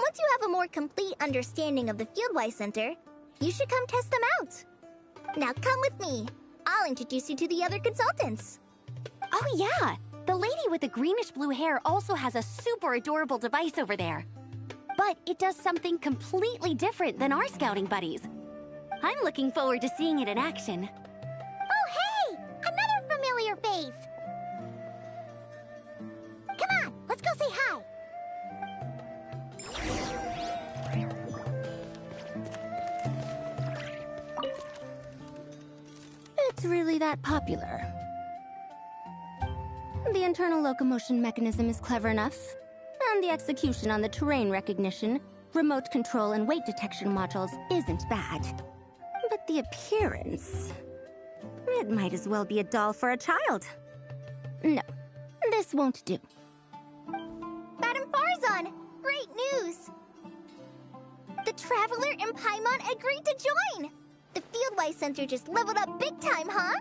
Once you have a more complete understanding of the Fieldwise Center, you should come test them out. Now come with me. I'll introduce you to the other consultants. Oh yeah, the lady with the greenish-blue hair also has a super adorable device over there. But it does something completely different than our scouting buddies. I'm looking forward to seeing it in action. Oh hey! Another familiar face! Come on, let's go say hi! It's really that popular. The internal locomotion mechanism is clever enough, and the execution on the terrain recognition, remote control, and weight detection modules isn't bad. But the appearance... it might as well be a doll for a child. No, this won't do. Madam Farzan, great news! The Traveler and Paimon agreed to join! The Fieldwise Center just leveled up big time, huh?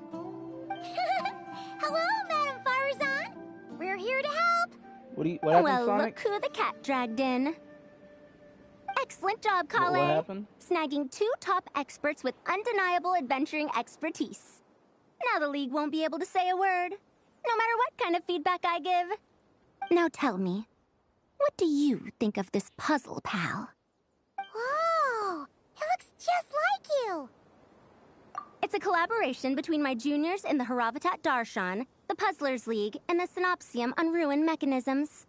Hello, Madam Farzan! We're here to help! What happened, well, Sonic? look who the cat dragged in. Excellent job, Kale. What happened? Snagging 2 top experts with undeniable adventuring expertise. Now the League won't be able to say a word, no matter what kind of feedback I give. Now tell me, what do you think of this puzzle, pal? Whoa! It looks just like you! It's a collaboration between my juniors in the Haravatat Darshan, the Puzzlers League, and the Synopsium on Ruin Mechanisms.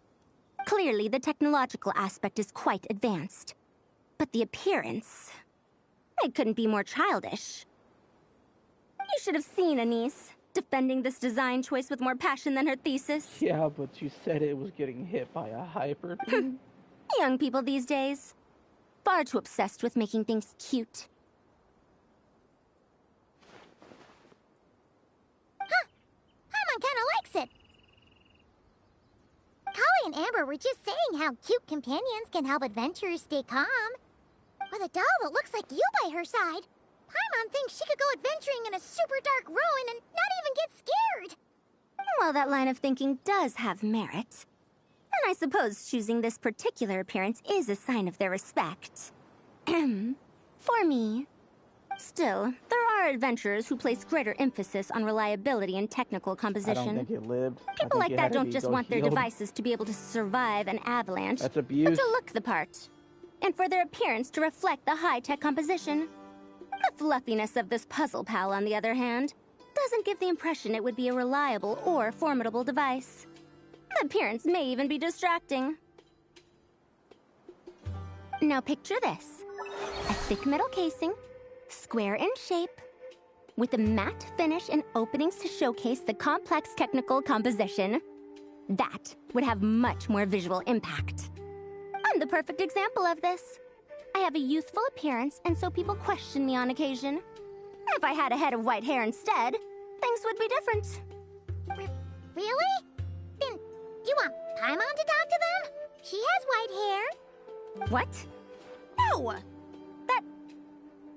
Clearly, the technological aspect is quite advanced. But the appearance... it couldn't be more childish. You should have seen Anise, defending this design choice with more passion than her thesis. Yeah, but you said it was getting hit by a hyper beam. Young people these days. Far too obsessed with making things cute. Huh. Paimon kinda likes it. Kali and Amber were just saying how cute companions can help adventurers stay calm. With a doll that looks like you by her side, Paimon thinks she could go adventuring in a super dark ruin and not even get scared. Well, that line of thinking does have merit. And I suppose choosing this particular appearance is a sign of their respect. For me. Still, there are adventurers who place greater emphasis on reliability and technical composition. I don't think it lived. People like that don't just want their devices to be able to survive an avalanche, That's abuse. but to look the part. And for their appearance to reflect the high-tech composition. The fluffiness of this puzzle pal, on the other hand, doesn't give the impression it would be a reliable or formidable device. The appearance may even be distracting. Now picture this. A thick metal casing, square in shape, with a matte finish and openings to showcase the complex technical composition. That would have much more visual impact. I'm the perfect example of this. I have a youthful appearance, and so people question me on occasion. If I had a head of white hair instead, things would be different. Really? Then, do you want Paimon to talk to them? She has white hair. What? No!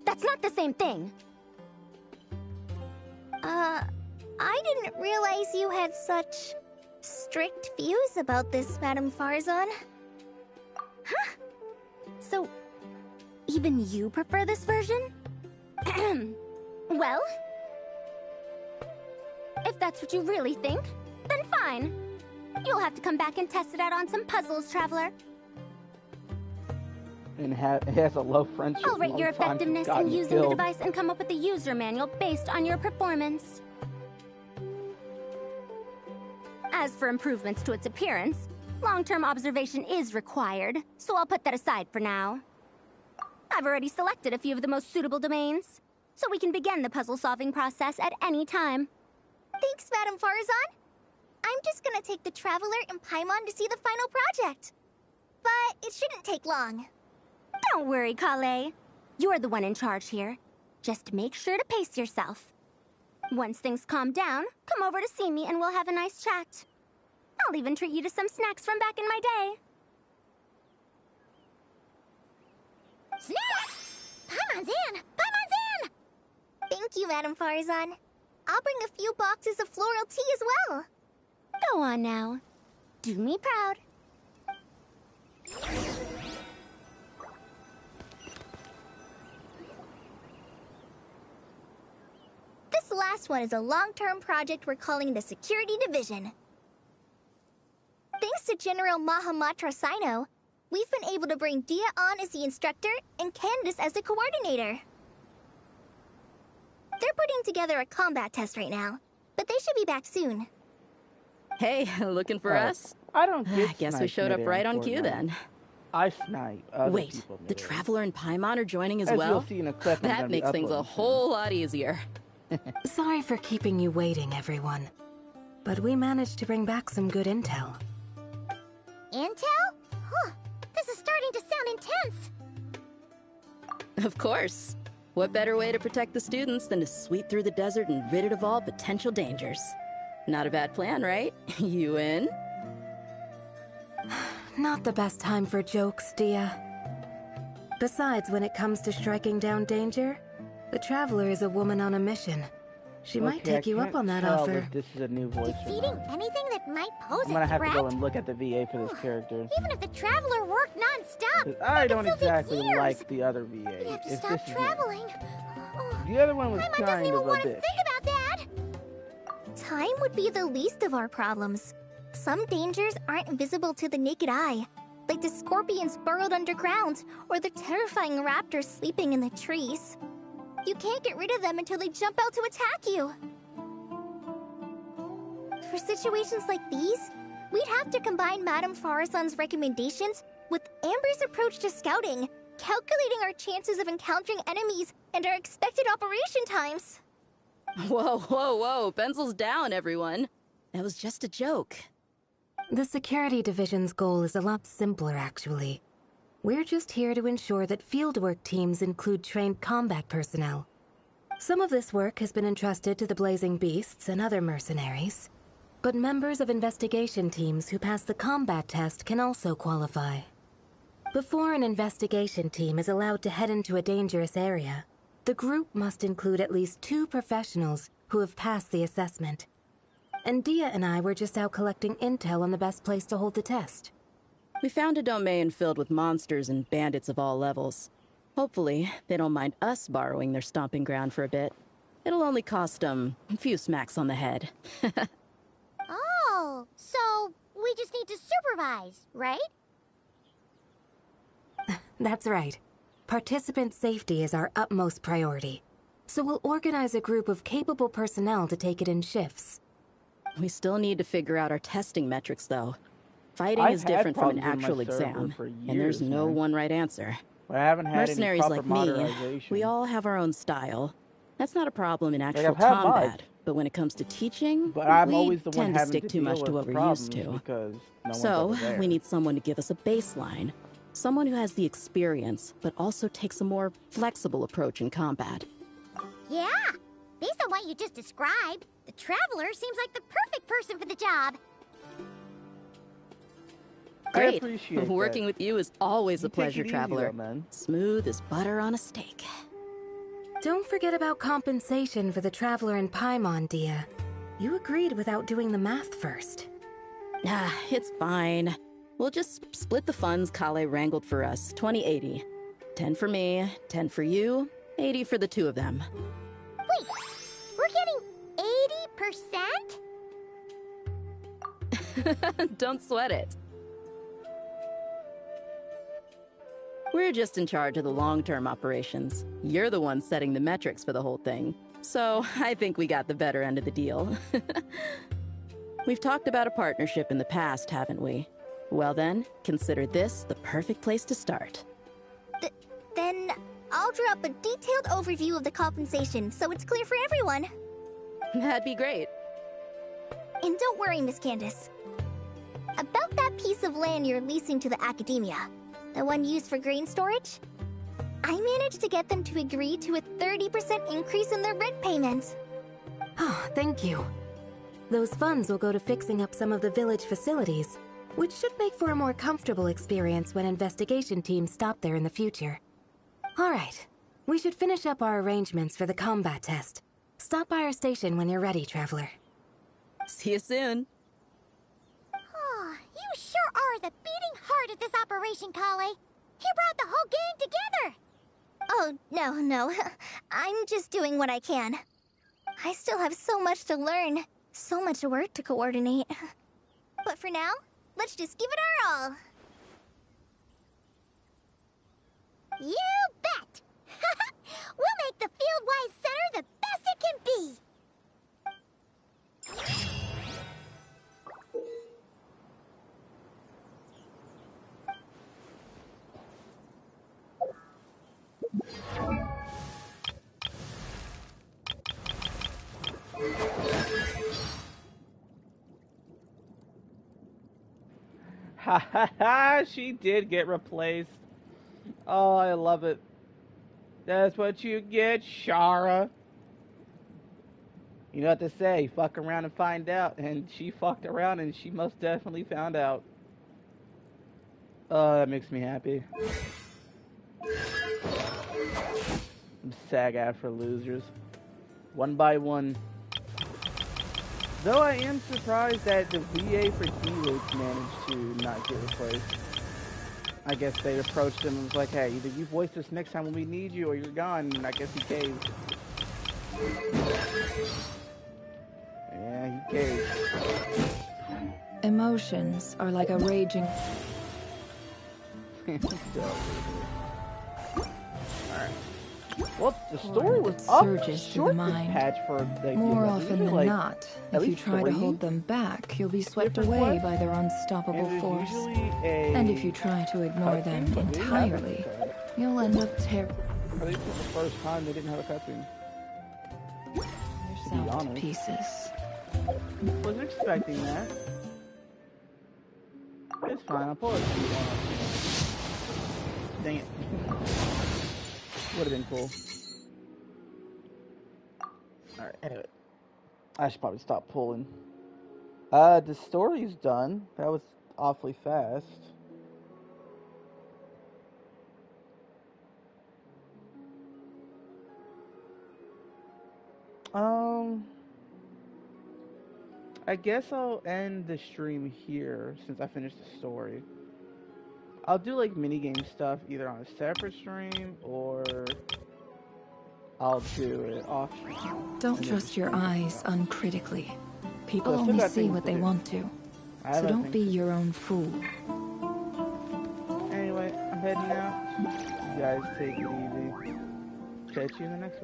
That's not the same thing. I didn't realize you had such strict views about this, Madame Farzan. Huh? So, even you prefer this version? Well, if that's what you really think, then fine. You'll have to come back and test it out on some puzzles, Traveler. And it has a low friendship. I'll rate your effectiveness in using the device and come up with a user manual based on your performance. As for improvements to its appearance, long-term observation is required, so I'll put that aside for now. I've already selected a few of the most suitable domains, so we can begin the puzzle-solving process at any time. Thanks, Madame Farzan. I'm just gonna take the Traveler and Paimon to see the final project. But it shouldn't take long. Don't worry, Kale. You're the one in charge here. Just make sure to pace yourself. Once things calm down, come over to see me and we'll have a nice chat. I'll even treat you to some snacks from back in my day. Snacks! Paimon's in! Paimon's in! Thank you, Madame Farzan. I'll bring a few boxes of floral tea as well. Go on now. Do me proud. This last one is a long-term project we're calling the Security Division. Thanks to General Mahamatra Sino, we've been able to bring Dia on as the instructor and Candace as the coordinator. They're putting together a combat test right now, but they should be back soon. Hey, looking for us? I don't get I guess we showed up right on cue then. I snipe other Wait, people the Traveler and Paimon are joining as As well? you'll see in a clip, I'm gonna that be makes things a uploading whole lot easier. Sorry for keeping you waiting, everyone. But we managed to bring back some good intel. Intel? Huh, this is starting to sound intense. Of course. What better way to protect the students than to sweep through the desert and rid it of all potential dangers? Not a bad plan, right? You in? Not the best time for jokes, Dia. Besides, when it comes to striking down danger, the Traveler is a woman on a mission. She might take you up on that offer. This is a new voice. Defeating anything that might pose I'm gonna a have threat? to go and look at the VA for this character. Even if the Traveler worked non-stop, I it don't could still take exactly years. like the other VA. We have to If stop this is traveling. the other one was Paimon doesn't kind even of a want to bitch. think about that. Time would be the least of our problems. Some dangers aren't visible to the naked eye, like the scorpions burrowed underground or the terrifying raptors sleeping in the trees. You can't get rid of them until they jump out to attack you. For situations like these, we'd have to combine Madame Farazan's recommendations with Amber's approach to scouting, calculating our chances of encountering enemies and our expected operation times. Whoa, whoa, whoa. Pencils down, everyone. That was just a joke. The Security Division's goal is a lot simpler, actually. We're just here to ensure that fieldwork teams include trained combat personnel. Some of this work has been entrusted to the Blazing Beasts and other mercenaries, but members of investigation teams who pass the combat test can also qualify. Before an investigation team is allowed to head into a dangerous area, The group must include at least 2 professionals who have passed the assessment. And Dia and I were just out collecting intel on the best place to hold the test. We found a domain filled with monsters and bandits of all levels. Hopefully, they don't mind us borrowing their stomping ground for a bit. It'll only cost them a few smacks on the head. Oh, so we just need to supervise, right? That's right. Participant safety is our utmost priority. So we'll organize a group of capable personnel to take it in shifts. We still need to figure out our testing metrics, though. Fighting is different from an actual exam, and there's no one right answer. But I haven't had Mercenaries any like proper me, modernization. we all have our own style. That's not a problem in actual I've had combat, mods. but when it comes to teaching, But I'm we always the one tend to having stick to too deal much to with what the we're used problems to. because no one's So, ever there. we need someone to give us a baseline. Someone who has the experience, but also takes a more flexible approach in combat. Yeah, based on what you just described, the Traveler seems like the perfect person for the job. Great. appreciate Working that. with you is always You a take pleasure, it easy, Traveler. though, man. Smooth as butter on a steak. Don't forget about compensation for the Traveler in Paimon, Dia. You agreed without doing the math first. Ah, it's fine. We'll just split the funds Kale wrangled for us, 20-80. 10 for me, 10 for you, 80 for the 2 of them. Wait, we're getting 80%? Don't sweat it. We're just in charge of the long-term operations. You're the one setting the metrics for the whole thing. So I think we got the better end of the deal. We've talked about a partnership in the past, haven't we? Well then, consider this the perfect place to start. Then I'll draw up a detailed overview of the compensation so it's clear for everyone. That'd be great. And don't worry, Miss Candace. About that piece of land you're leasing to the Academia, the one used for grain storage, I managed to get them to agree to a 30% increase in their rent payments. Oh, thank you. Those funds will go to fixing up some of the village facilities, which should make for a more comfortable experience when investigation teams stop there in the future. All right, we should finish up our arrangements for the combat test. Stop by our station when you're ready, Traveler. See you soon. Oh, you sure are the beating heart of this operation, Kale. He brought the whole gang together. Oh, no. I'm just doing what I can. I still have so much to learn, so much work to coordinate. But for now, let's just give it our all. You bet! We'll make the Fieldwise Center the best it can be! Ha ha ha! She did get replaced. Oh, I love it. That's what you get, Shara. You know what to say. Fuck around and find out. And she fucked around and she most definitely found out. Oh, that makes me happy. I'm SAG for losers. One by one. Though I am surprised that the VA for T-Roots managed to not get replaced. I guess they approached him and was like, hey, either you voice this next time when we need you or you're gone, and I guess he caved. Yeah, he caved. Emotions are like a raging... Alright. Well, the story was that up surges through short the this mind. patch for the More often than like, not, at if you least try to 3 hold them back, you'll be swept different away quests, by their unstoppable and there's force. usually a And if you try to ignore them cutscene, but they didn't have a entirely, cutscene. you'll end up At least for the first time, they didn't have a cutscene. To be yourself to honest. pieces. Wasn't expecting that. It's fine, I'll pull it. Dang it. Would have been cool. Alright, anyway. I should probably stop pulling. The story's done. That was awfully fast. I guess I'll end the stream here since I finished the story. I'll do like minigame stuff either on a separate stream or I'll do it off stream. Don't trust your eyes uncritically. People Well, I still only got see things what to they do. want to. I So have don't things be to do. your own fool. Anyway, I'm heading out. You guys take it easy. Catch you in the next one.